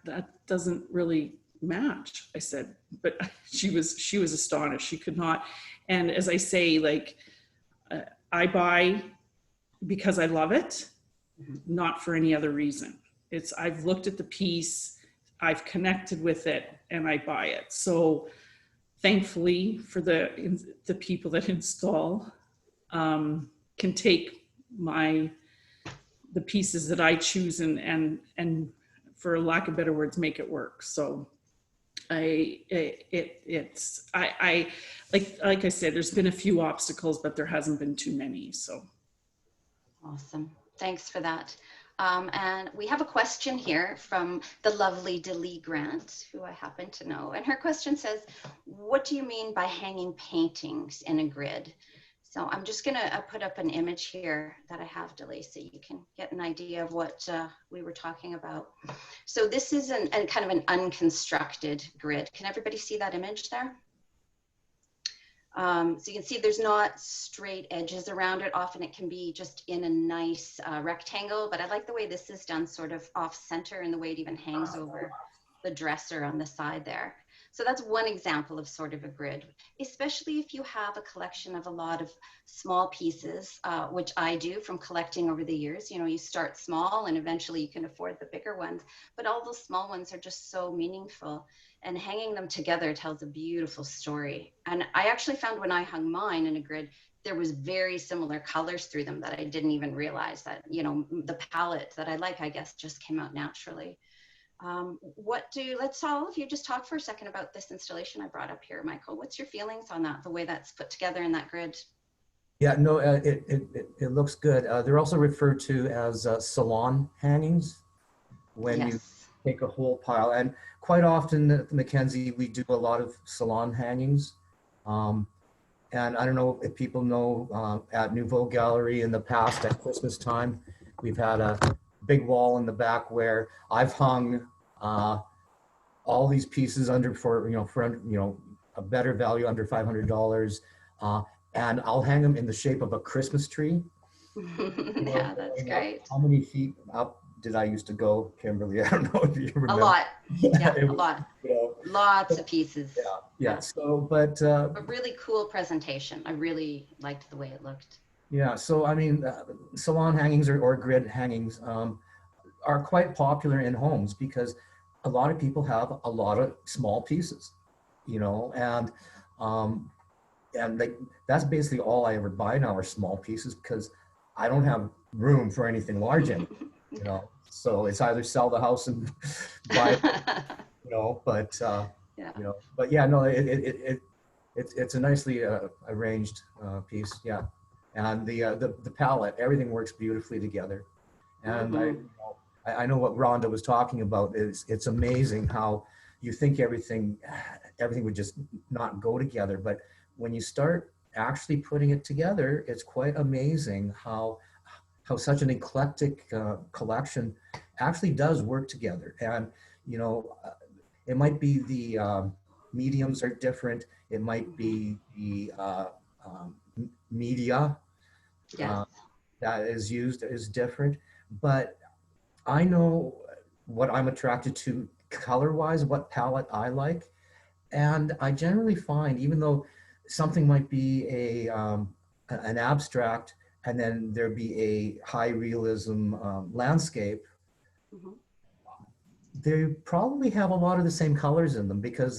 doesn't really match. I said, but she was astonished. She could not. And as I say, like, I buy because I love it, not for any other reason. I've looked at the piece, I've connected with it, and I buy it. So thankfully for the people that install, can take the pieces that I choose and for lack of better words, make it work. So like I said, there's been a few obstacles, but there hasn't been too many. So awesome. Thanks for that. And we have a question here from the lovely Delee Grant, who I happen to know. And her question says, what do you mean by hanging paintings in a grid? So I'm just going to put up an image here that I have, Delee, so you can get an idea of what we were talking about. So this is a kind of an unconstructed grid. Can everybody see that image there? So you can see there's not straight edges around it. Often it can be just in a nice rectangle, but I like the way this is done sort of off center and the way it even hangs over the dresser on the side there. So that's one example of sort of a grid, especially if you have a collection of a lot of small pieces, which I do from collecting over the years. You know, you start small and eventually you can afford the bigger ones, but all those small ones are just so meaningful. And hanging them together tells a beautiful story. And I actually found when I hung mine in a grid, there was very similar colors through them that I didn't even realize that, you know, the palette that I like, I guess, just came out naturally. Let's all of you just talk for a second about this installation I brought up here, Michael. What's your feelings on that, the way that's put together in that grid? Yeah, no, it looks good. They're also referred to as salon hangings when you take a whole pile. And quite often at Mackenzie, we do a lot of salon hangings. And I don't know if people know, at Nouveau Gallery in the past at Christmas time, we've had a big wall in the back where I've hung all these pieces for a better value under $500. And I'll hang them in the shape of a Christmas tree. Yeah, that's great. How many feet up did I used to go, Kimberly? I don't know if you remember. A lot. Yeah, a lot. You know, lots of pieces. Yeah. So, but a really cool presentation. I really liked the way it looked. Yeah. So, I mean, salon hangings or grid hangings are quite popular in homes because a lot of people have a lot of small pieces, you know, and that's basically all I ever buy now are small pieces because I don't have room for anything large in it, you know. So it's either sell the house and buy it, you know. But yeah. You know, but yeah, no, it's a nicely arranged piece, yeah. And the palette, everything works beautifully together. And I know what Rhonda was talking about is it's amazing how you think everything would just not go together, but when you start actually putting it together, it's quite amazing how such an eclectic collection actually does work together. And you know, it might be the mediums are different. It might be the media that is used is different, but I know what I'm attracted to color-wise, what palette I like, and I generally find, even though something might be an abstract, and then there be a high realism landscape, they probably have a lot of the same colors in them because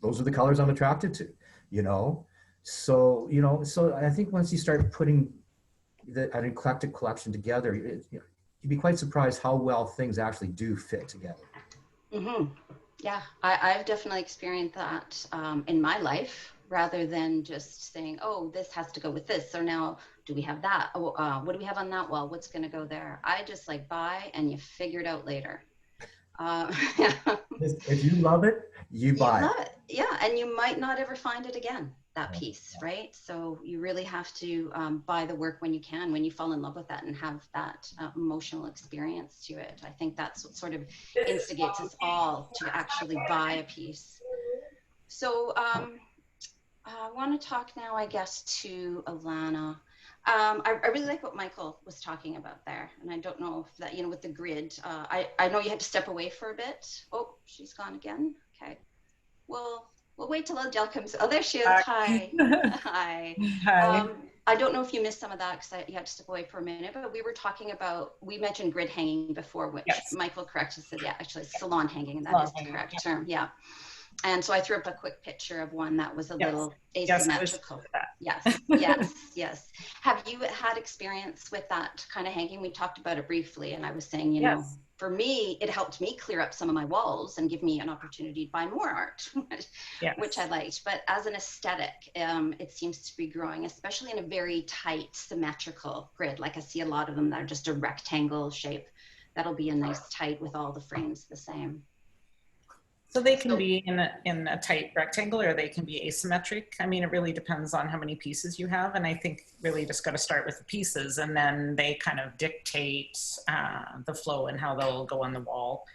those are the colors I'm attracted to, you know. So you know, so I think once you start putting an eclectic collection together, you'd be quite surprised how well things actually do fit together. Yeah, I've definitely experienced that in my life, rather than just saying, oh, this has to go with this. So now, do we have that? Oh, what do we have on that wall? What's going to go there? I just like buy and you figure it out later. Yeah. If you love it, you You buy it. love it. Yeah. And you might not ever find it again, that piece, right? So you really have to buy the work when you can, when you fall in love with that and have that emotional experience to it. I think that's what sort of instigates us all to actually buy a piece. So I want to talk now, I guess, to Alana. I really like what Michael was talking about there. And I don't know if that, you know, with the grid, I know you had to step away for a bit. Oh, she's gone again. Okay. Well, we'll wait till Adele comes. Oh, there she is. Hi. Hi. Hi. I don't know if you missed some of that because you had to step away for a minute, but we were talking about, we mentioned grid hanging before, which Yes. Michael corrected, said, yeah, actually salon hanging, and that is the correct term. Yeah. And so I threw up a quick picture of one that was a little asymmetrical. Yes, yes, yes. Have you had experience with that kind of hanging? We talked about it briefly, and I was saying, you know, for me, it helped me clear up some of my walls and give me an opportunity to buy more art, which I liked. But as an aesthetic, it seems to be growing, especially in a very tight, symmetrical grid. Like I see a lot of them that are just a rectangle shape. That'll be a nice tight with all the frames the same. So they can be in a tight rectangle, or they can be asymmetric. I mean, it really depends on how many pieces you have. And I think really just got to start with the pieces, and then they kind of dictate the flow and how they'll go on the wall.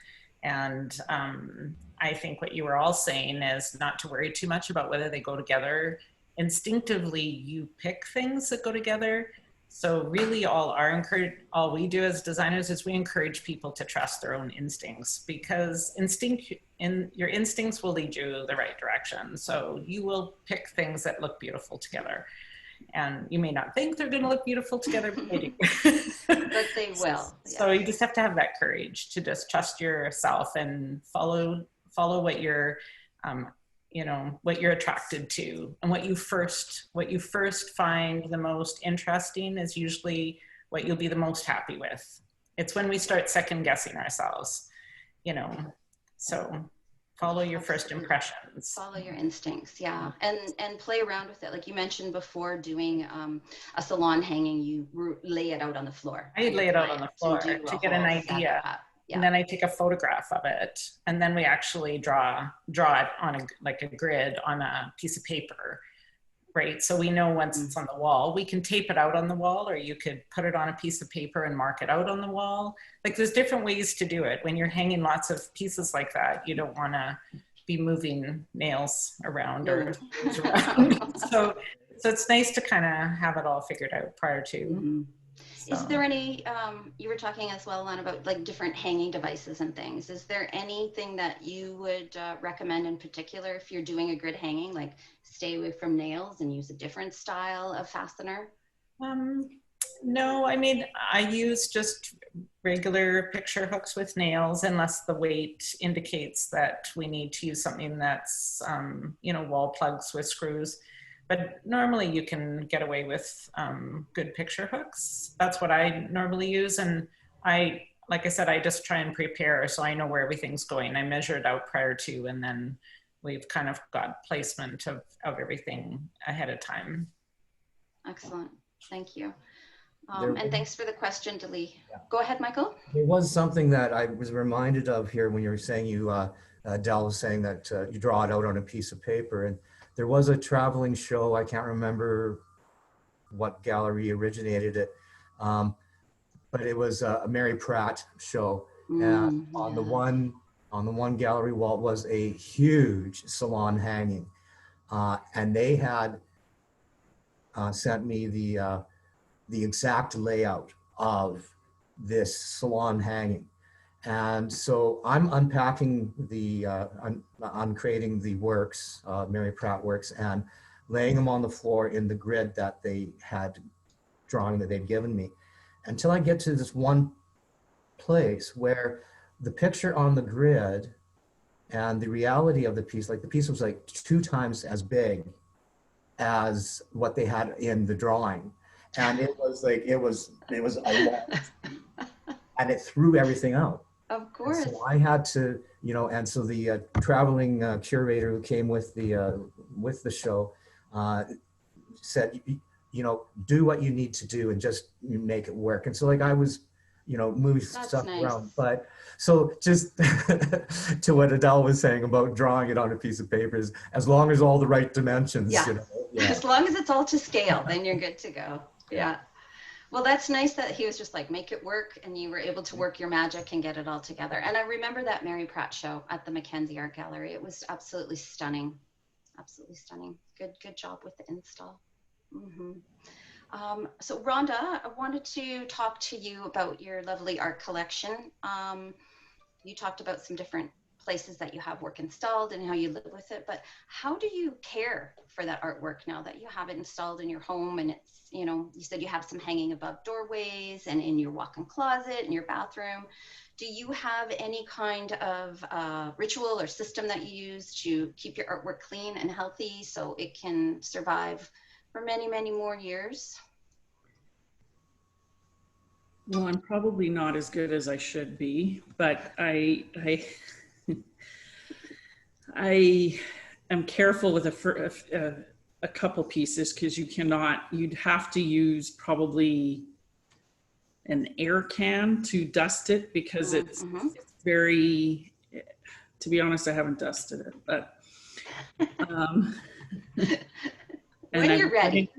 And I think what you were all saying is not to worry too much about whether they go together. Instinctively, you pick things that go together. So really all we do as designers is we encourage people to trust their own instincts, because your instincts will lead you the right direction. So you will pick things that look beautiful together. And you may not think they're going to look beautiful together, but they do. But they will. So you just have to have that courage to just trust yourself and follow what you're you know, what you're attracted to, and what you first find the most interesting is usually what you'll be the most happy with. It's when we start second guessing ourselves, you know, so follow your first impressions. Follow your instincts, yeah, and play around with it. Like you mentioned before, doing a salon hanging, you lay it out on the floor. I lay it out on the floor to get an idea. Yeah. And then I take a photograph of it, and then we actually draw it on a grid on a piece of paper, right? So we know once it's on the wall, we can tape it out on the wall, or you could put it on a piece of paper and mark it out on the wall. Like there's different ways to do it. When you're hanging lots of pieces like that, you don't want to be moving nails around or around. So it's nice to kind of have it all figured out prior to. So. Is there any, you were talking as well, Lana, about like different hanging devices and things. Is there anything that you would recommend in particular if you're doing a grid hanging, like stay away from nails and use a different style of fastener? No, I mean, I use just regular picture hooks with nails, unless the weight indicates that we need to use something that's, you know, wall plugs with screws. But normally you can get away with good picture hooks. That's what I normally use. And like I said, I just try and prepare so I know where everything's going. I measure it out prior to, and then we've kind of got placement of everything ahead of time. Excellent, thank you. And thanks for the question, Dali. Yeah. Go ahead, Michael. There was something that I was reminded of here when you were saying Adele was saying that you draw it out on a piece of paper. And there was a traveling show, I can't remember what gallery originated it, but it was a Mary Pratt show. And on the one gallery wall was a huge salon hanging. And they had sent me the exact layout of this salon hanging. And so I'm unpacking I'm creating the works, Mary Pratt works, and laying them on the floor in the grid that they had drawing that they'd given me, until I get to this one place where the picture on the grid and the reality of the piece, like the piece was like 2 times as big as what they had in the drawing. And it was like, it was a lot, and it threw everything out. Of And course. so I had to, and so the traveling curator who came with the show said, do what you need to do and just make it work. And so like I was, moving That's stuff nice. around, but so just to what Adele was saying about drawing it on a piece of paper is as long as all the right dimensions, Yeah. yeah. As long as it's all to scale, then you're good to go. Yeah. Well, that's nice that he was just like, make it work, and you were able to work your magic and get it all together. And I remember that Mary Pratt show at the Mackenzie Art Gallery. It was absolutely stunning. Absolutely stunning. Good job with the install. So Rhonda, I wanted to talk to you about your lovely art collection. You talked about some different places that you have work installed and how you live with it, but how do you care for that artwork now that you have it installed in your home? And it's, you said you have some hanging above doorways and in your walk-in closet in your bathroom. Do you have any kind of ritual or system that you use to keep your artwork clean and healthy so it can survive for many, many more years? Well, I'm probably not as good as I should be, but I am careful with a couple pieces, because you'd have to use probably an air can to dust it, because it's very, to be honest, I haven't dusted it, but when you're ready.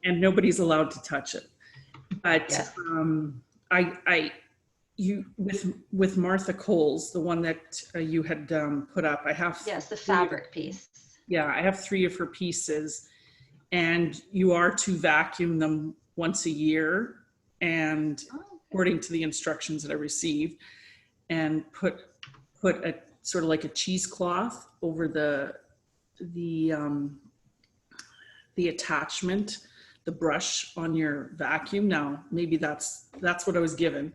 And nobody's allowed to touch it. But yes. With Martha Cole's, the one that you had put up, I have. Yes, the fabric piece. Yeah, I have 3 of her pieces, and you are to vacuum them once a year, and according to the instructions that I received, and put a sort of like a cheesecloth over the attachment, the brush on your vacuum. Now, maybe that's what I was given.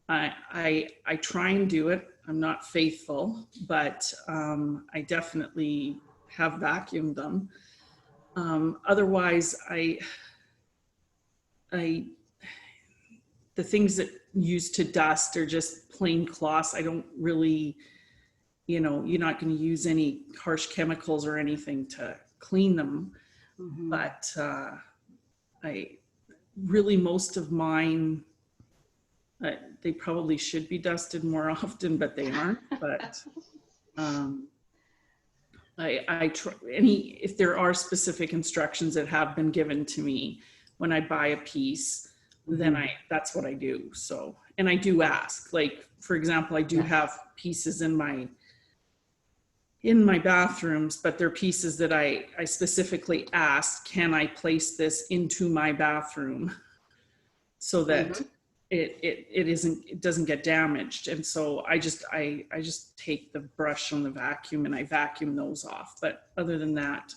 I try and do it. I'm not faithful, but I definitely have vacuumed them. Otherwise, the things that used to dust are just plain cloths. I don't really, you're not going to use any harsh chemicals or anything to clean them. But most of mine, they probably should be dusted more often, but they aren't. But I try if there are specific instructions that have been given to me when I buy a piece, then that's what I do. So, and I do ask, like, for example, I do have pieces in my bathrooms, but they're pieces that I specifically asked, can I place this into my bathroom so that it doesn't get damaged? And so I just take the brush on the vacuum and I vacuum those off. But other than that,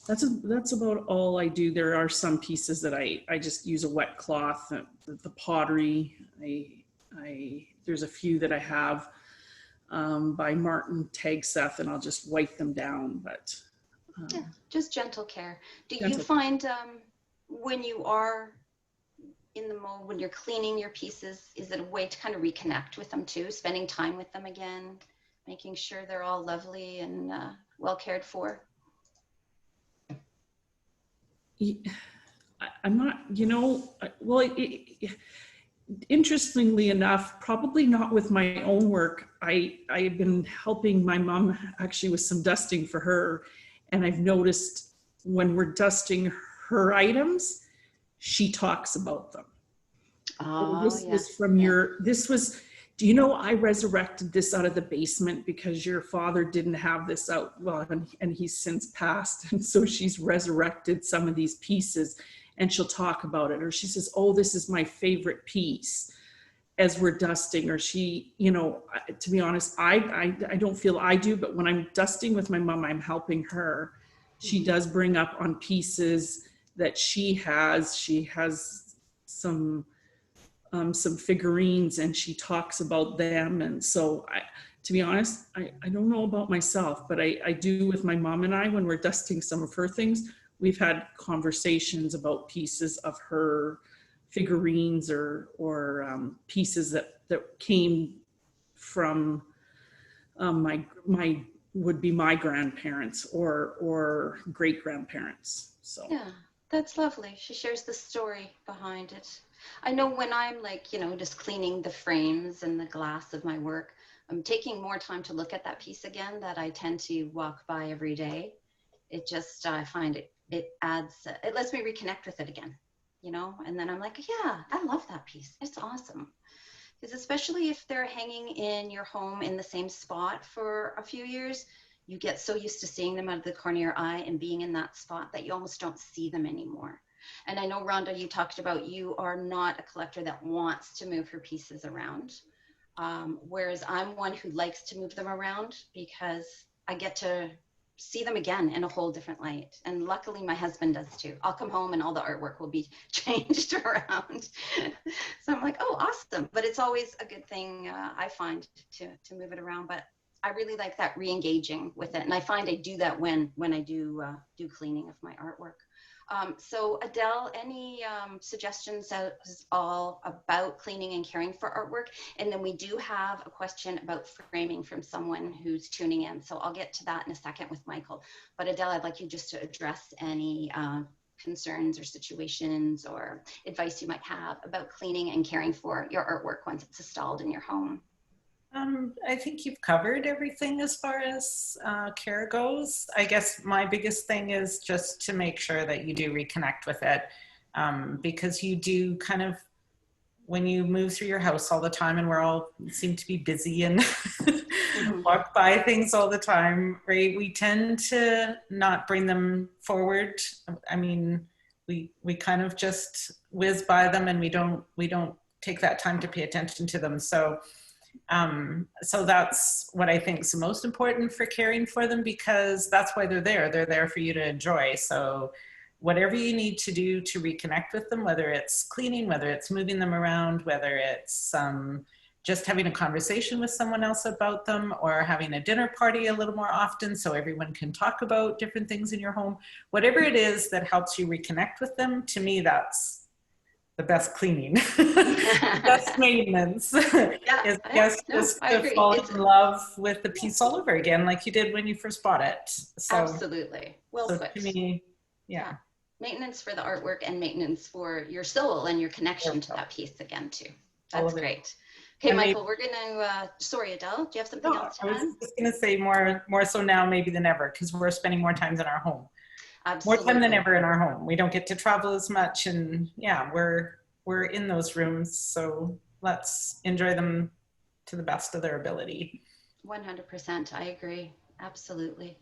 that's about all I do. There are some pieces that I just use a wet cloth. The pottery, there's a few that I have by Martin Tagseth, and I'll just wipe them down. But just gentle care. Do you find when you are in the mode, when you're cleaning your pieces, is it a way to kind of reconnect with them too, spending time with them again, making sure they're all lovely and well cared for? I'm not, well, interestingly enough, probably not with my own work. I've been helping my mom actually with some dusting for her, and I've noticed when we're dusting her items, she talks about them. I resurrected this out of the basement because your father didn't have this out well, and he's since passed, and so she's resurrected some of these pieces, and she'll talk about it, or she says, oh, this is my favorite piece, as we're dusting. Or she, to be honest, I don't feel I do, but when I'm dusting with my mom, I'm helping her. She does bring up on pieces that she has some figurines, and she talks about them. And so to be honest, I don't know about myself, but I do with my mom and I, when we're dusting some of her things, we've had conversations about pieces of her figurines or pieces that came from my would be my grandparents or great grandparents. So Yeah, that's lovely. She shares the story behind it. I know when I'm like, you know, just cleaning the frames and the glass of my work, I'm taking more time to look at that piece again that I tend to walk by every day. It just, I find it adds, it lets me reconnect with it again, you know, and then I'm like, yeah, I love that piece. It's awesome. Because especially if they're hanging in your home in the same spot for a few years, you get so used to seeing them out of the corner of your eye and being in that spot that you almost don't see them anymore. And I know, Rhonda, you talked about you are not a collector that wants to move her pieces around. Whereas I'm one who likes to move them around because I get to see them again in a whole different light. And luckily my husband does too. I'll come home and all the artwork will be changed around. So I'm like, oh, awesome. But it's always a good thing, I find, to move it around. But I really like that re-engaging with it. And I find I do that when I do cleaning of my artwork. So Adele, any suggestions as all about cleaning and caring for artwork? And then we do have a question about framing from someone who's tuning in. So I'll get to that in a second with Michael. But Adele, I'd like you just to address any concerns or situations or advice you might have about cleaning and caring for your artwork once it's installed in your home. I think you've covered everything as far as care goes. I guess my biggest thing is just to make sure that you do reconnect with it, because you do kind of, when you move through your house all the time and we're all seem to be busy and walk by things all the time, right? We tend to not bring them forward. I mean, we kind of just whiz by them and we don't take that time to pay attention to them. So that's what I think is the most important for caring for them, because that's why they're there. They're there for you to enjoy. So whatever you need to do to reconnect with them, whether it's cleaning, whether it's moving them around, whether it's just having a conversation with someone else about them, or having a dinner party a little more often so everyone can talk about different things in your home, whatever it is that helps you reconnect with them, to me, that's the best cleaning, best maintenance. Yeah, is just I to agree. fall in love with the piece all over again, like you did when you first bought it. So, absolutely. Well so put. to me, yeah. Maintenance for the artwork and maintenance for your soul and your connection to that piece again too. That's great. Okay, and Michael, we're gonna, sorry, Adele, do you have something else to add? I was just gonna say more so now maybe than ever, because we're spending more time in our home. Absolutely. More time than ever in our home. We don't get to travel as much, and yeah, we're in those rooms, so let's enjoy them to the best of their ability. 100%, I agree, absolutely.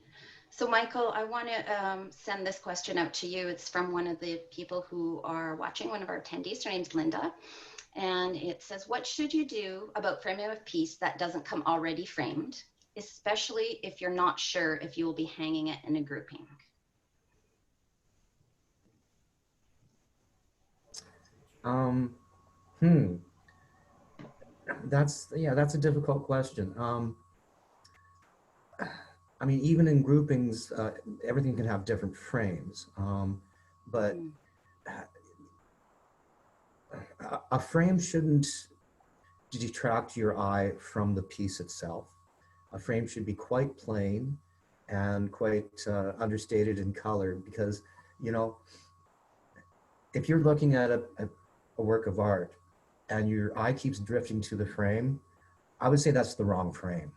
So Michael, I want to send this question out to you. It's from one of the people who are watching, one of our attendees. Her name's Linda. And it says, what should you do about framing a piece that doesn't come already framed, especially if you're not sure if you will be hanging it in a grouping? That's a difficult question. I mean, even in groupings, everything can have different frames, but a frame shouldn't detract your eye from the piece itself. A frame should be quite plain and quite understated in color, because, you know, if you're looking at a work of art and your eye keeps drifting to the frame, I would say that's the wrong frame.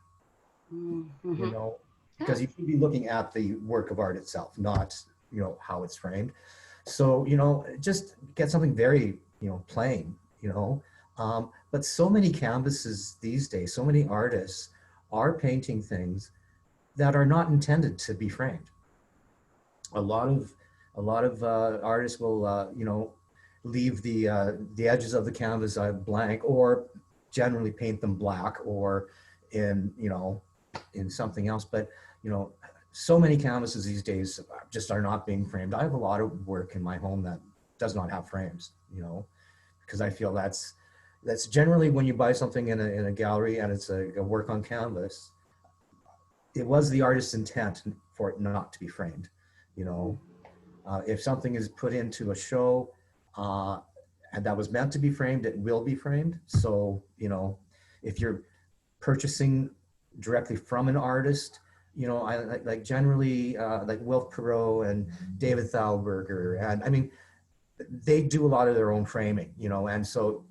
You know, because you should be looking at the work of art itself, not, you know, how it's framed. So, you know, just get something very, you know, plain, you know. But so many canvases these days, so many artists are painting things that are not intended to be framed. A lot of artists will, you know, leave the edges of the canvas blank, or generally paint them black, or in, you know, in something else. But, you know, so many canvases these days just are not being framed. I have a lot of work in my home that does not have frames, you know, because I feel that's generally, when you buy something in a gallery and it's a work on canvas, it was the artist's intent for it not to be framed, you know. If something is put into a show and that was meant to be framed, it will be framed. So, you know, if you're purchasing directly from an artist, you know, I like generally like Wilf Perot and David Thalberger, and I mean, they do a lot of their own framing, you know, and so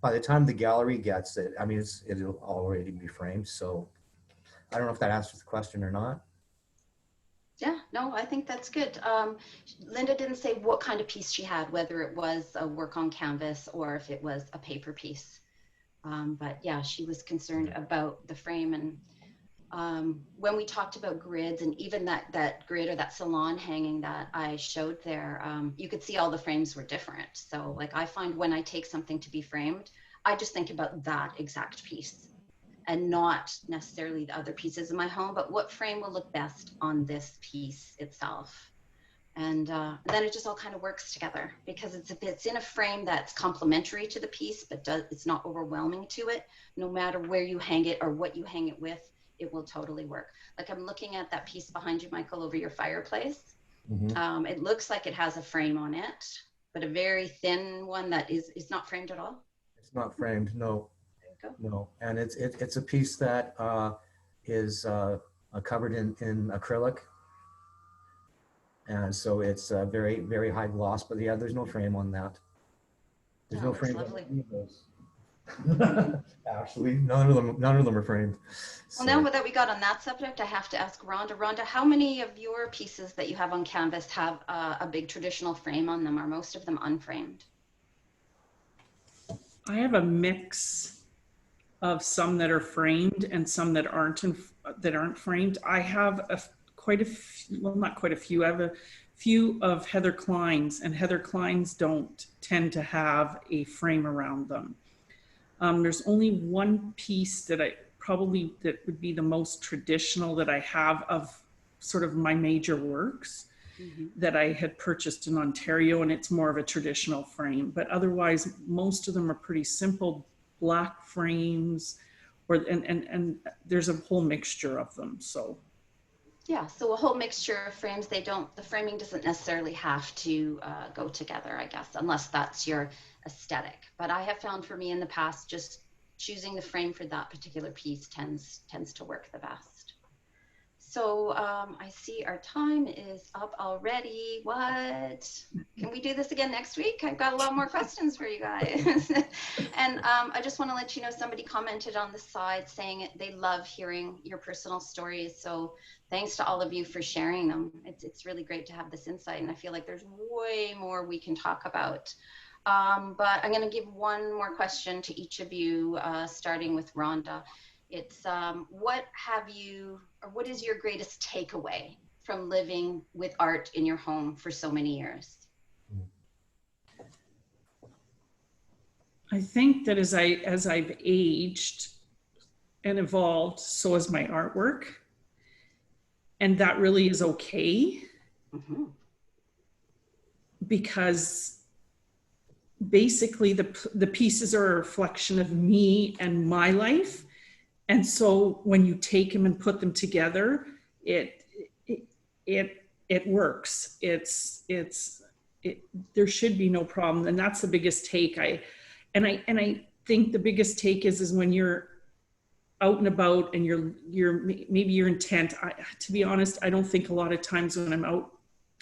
by the time the gallery gets it, I mean, it'll already be framed. So I don't know if that answers the question or not. Yeah, no, I think that's good. Linda didn't say what kind of piece she had, whether it was a work on canvas or if it was a paper piece. But yeah, she was concerned about the frame. And when we talked about grids, and even that grid or that salon hanging that I showed there, you could see all the frames were different. So like I find when I take something to be framed, I just think about that exact piece and not necessarily the other pieces in my home, but what frame will look best on this piece itself. And then it just all kind of works together because it's in a frame that's complementary to the piece, but it's not overwhelming to it. No matter where you hang it or what you hang it with, it will totally work. Like I'm looking at that piece behind you, Michael, over your fireplace. Mm-hmm. It looks like it has a frame on it, but a very thin one that is not framed at all. It's not framed, no. No, and it's a piece that is covered in acrylic, and so it's very, very high gloss. But yeah, there's no frame on that. There's no frame on any of those. Actually, none of them are framed. So. Well, now that we got on that subject, I have to ask Rhonda. Rhonda, how many of your pieces that you have on canvas have a big traditional frame on them? Are most of them unframed? I have a mix of some that are framed and some that aren't framed. I have quite a few, well, not quite a few. I have a few of Heather Klein's, and Heather Klein's don't tend to have a frame around them. There's only one piece that that would be the most traditional that I have of sort of my major works that I had purchased in Ontario, and it's more of a traditional frame. But otherwise, most of them are pretty simple black frames, and there's a whole mixture of them. So yeah, so a whole mixture of frames. The framing doesn't necessarily have to go together, I guess, unless that's your aesthetic. But I have found for me in the past, just choosing the frame for that particular piece tends to work the best. So I see our time is up already. What? Can we do this again next week? I've got a lot more questions for you guys. And I just want to let you know, somebody commented on the side saying they love hearing your personal stories. So thanks to all of you for sharing them. It's really great to have this insight. And I feel like there's way more we can talk about. But I'm going to give one more question to each of you, starting with Rhonda. It's what is your greatest takeaway from living with art in your home for so many years? I think that as I've aged and evolved, so has my artwork, and that really is okay. Mm-hmm. Because basically the pieces are a reflection of me and my life. And so when you take them and put them together, it works. There should be no problem. And that's the biggest take. I think the biggest take is when you're out and about and maybe your intent. To be honest, I don't think a lot of times when I'm out,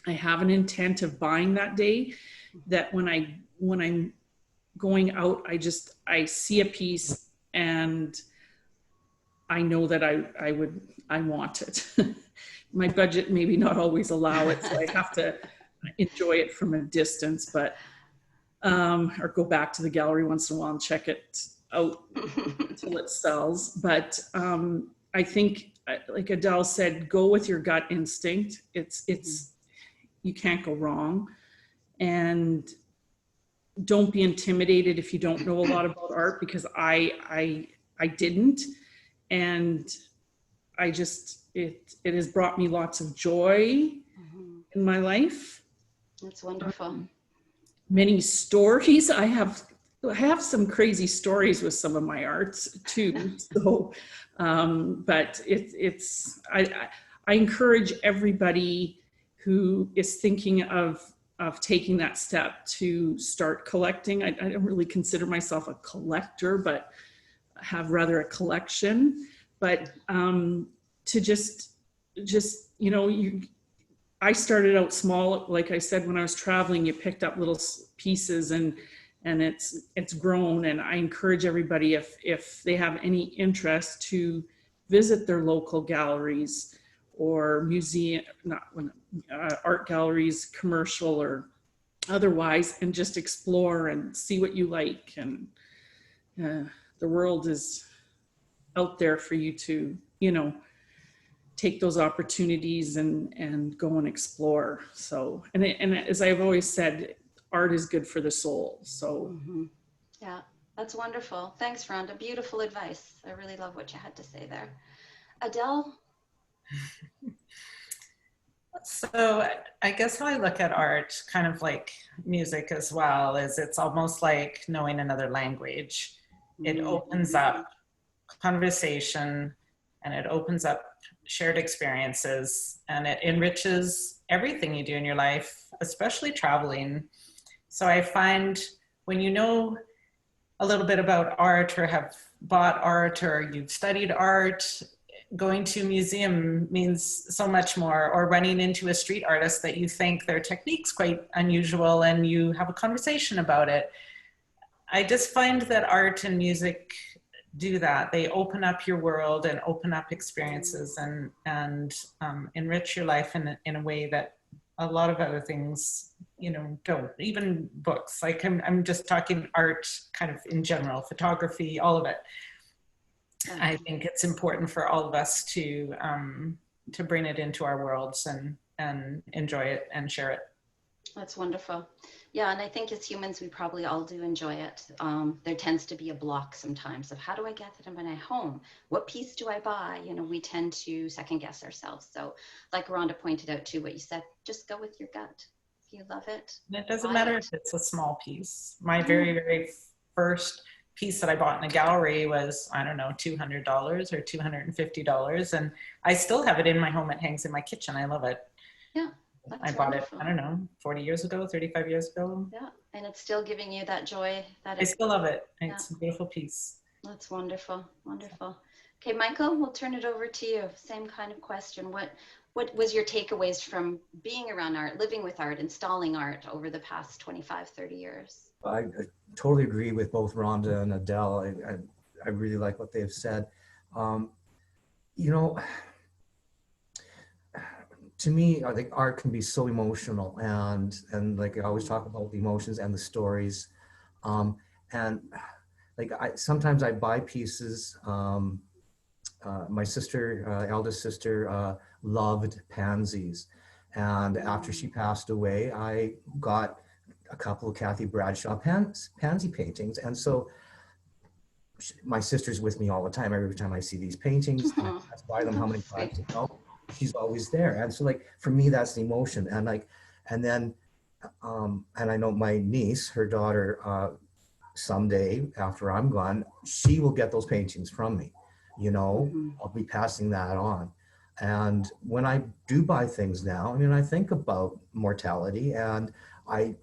I have an intent of buying that day. That when I'm going out, I see a piece and I know that I want it. My budget maybe not always allow it, so I have to enjoy it from a distance, but or go back to the gallery once in a while and check it out until it sells. But I think, like Adele said, go with your gut instinct. It's you can't go wrong, and don't be intimidated if you don't know a lot about art, because I didn't. And I just, it has brought me lots of joy in my life. That's wonderful. Many stories. I have some crazy stories with some of my arts too. So, but I encourage everybody who is thinking of taking that step to start collecting. I don't really consider myself a collector, but have rather a collection. But to just you know, I started out small. Like I said, when I was traveling, you picked up little pieces, and it's grown. And I encourage everybody, if they have any interest, to visit their local galleries or museum, art galleries, commercial or otherwise, and just explore and see what you like. And the world is out there for you to, you know, take those opportunities and go and explore. So, and as I've always said, art is good for the soul. So yeah, that's wonderful. Thanks, Rhonda. Beautiful advice. I really love what you had to say there. Adele? So I guess how I look at art, kind of like music as well, is it's almost like knowing another language. It opens up conversation, and it opens up shared experiences, and it enriches everything you do in your life, especially traveling. So I find when you know a little bit about art, or have bought art, or you've studied art, going to a museum means so much more, or running into a street artist that you think their technique's quite unusual and you have a conversation about it. I just find that art and music do that. They open up your world and open up experiences and enrich your life in a way that a lot of other things, you know, don't. Even books, like I'm just talking art kind of in general, photography, all of it. I think it's important for all of us to bring it into our worlds and enjoy it and share it. That's wonderful. Yeah, and I think as humans, we probably all do enjoy it. There tends to be a block sometimes of how do I get it when I'm home? What piece do I buy? You know, we tend to second guess ourselves. So like Rhonda pointed out too, what you said, just go with your gut. If you love it. And it doesn't matter if it's a small piece. My very, very first piece that I bought in a gallery was, I don't know, $200 or $250. And I still have it in my home. It hangs in my kitchen. I love it. Yeah. I bought it, I don't know, 40 years ago, 35 years ago. Yeah, and it's still giving you that joy. I still love it. Yeah. It's a beautiful piece. That's wonderful, wonderful. Okay, Michael, we'll turn it over to you. Same kind of question. What was your takeaways from being around art, living with art, installing art over the past 25, 30 years? I totally agree with both Rhonda and Adele. I really like what they've said. You know, to me, I think art can be so emotional, and like I always talk about the emotions and the stories, and like sometimes I buy pieces. My sister, eldest sister, loved pansies, and after she passed away, I got a couple of Kathy Bradshaw pansy paintings, and so my sister's with me all the time. Every time I see these paintings, I buy them how many times, you know? She's always there. And so like, for me, that's the emotion. And like, and then, and I know my niece, her daughter, someday after I'm gone, she will get those paintings from me, you know, I'll be passing that on. And when I do buy things now, I mean, I think about mortality, and I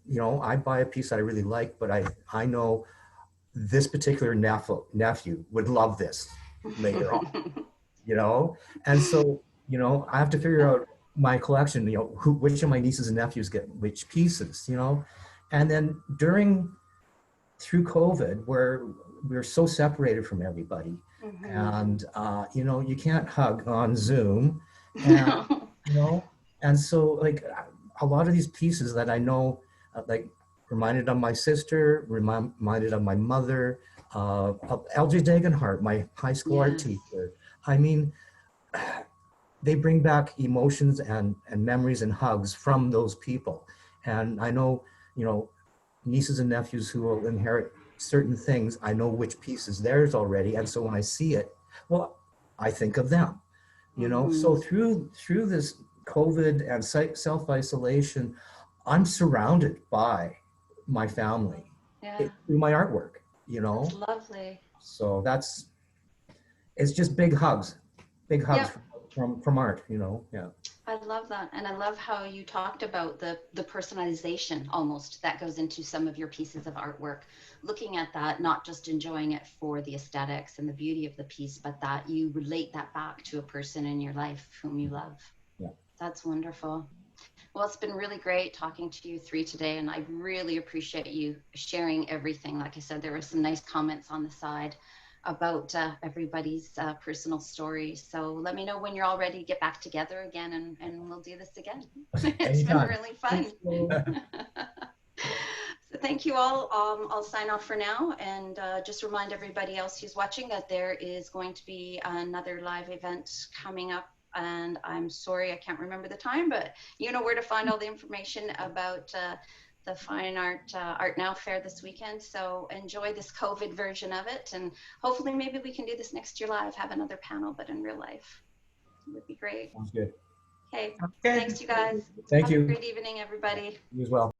buy a piece that I really like, but I know this particular nephew would love this later on, you know? And so, you know, I have to figure out my collection, you know, which of my nieces and nephews get which pieces, you know? And then through COVID, where we're so separated from everybody, and, you know, you can't hug on Zoom, and, you know, and so like a lot of these pieces that I know, like reminded of my sister, reminded of my mother, of L.J. Degenhart, my high school art teacher. I mean, they bring back emotions and memories and hugs from those people. And I know, you know, nieces and nephews who will inherit certain things, I know which piece is theirs already. And so when I see it, well, I think of them, you know? So through this COVID and self-isolation, I'm surrounded by my family through my artwork, you know? That's lovely. So it's just big hugs from art, you know, yeah. I love that. And I love how you talked about the personalization almost that goes into some of your pieces of artwork, looking at that, not just enjoying it for the aesthetics and the beauty of the piece, but that you relate that back to a person in your life whom you love. Yeah. That's wonderful. Well, it's been really great talking to you three today, and I really appreciate you sharing everything. Like I said, there were some nice comments on the side about everybody's personal stories. So let me know when you're all ready to get back together again, and we'll do this again. It's been really fun. So thank you all. I'll sign off for now, and just remind everybody else who's watching that there is going to be another live event coming up. And I'm sorry, I can't remember the time, but you know where to find all the information about the Fine Art Now Fair this weekend. So enjoy this COVID version of it. And hopefully maybe we can do this next year live, have another panel, but in real life. It would be great. Sounds good. Okay, Good. thanks you guys. Thank Have you. a great evening, everybody. You as well.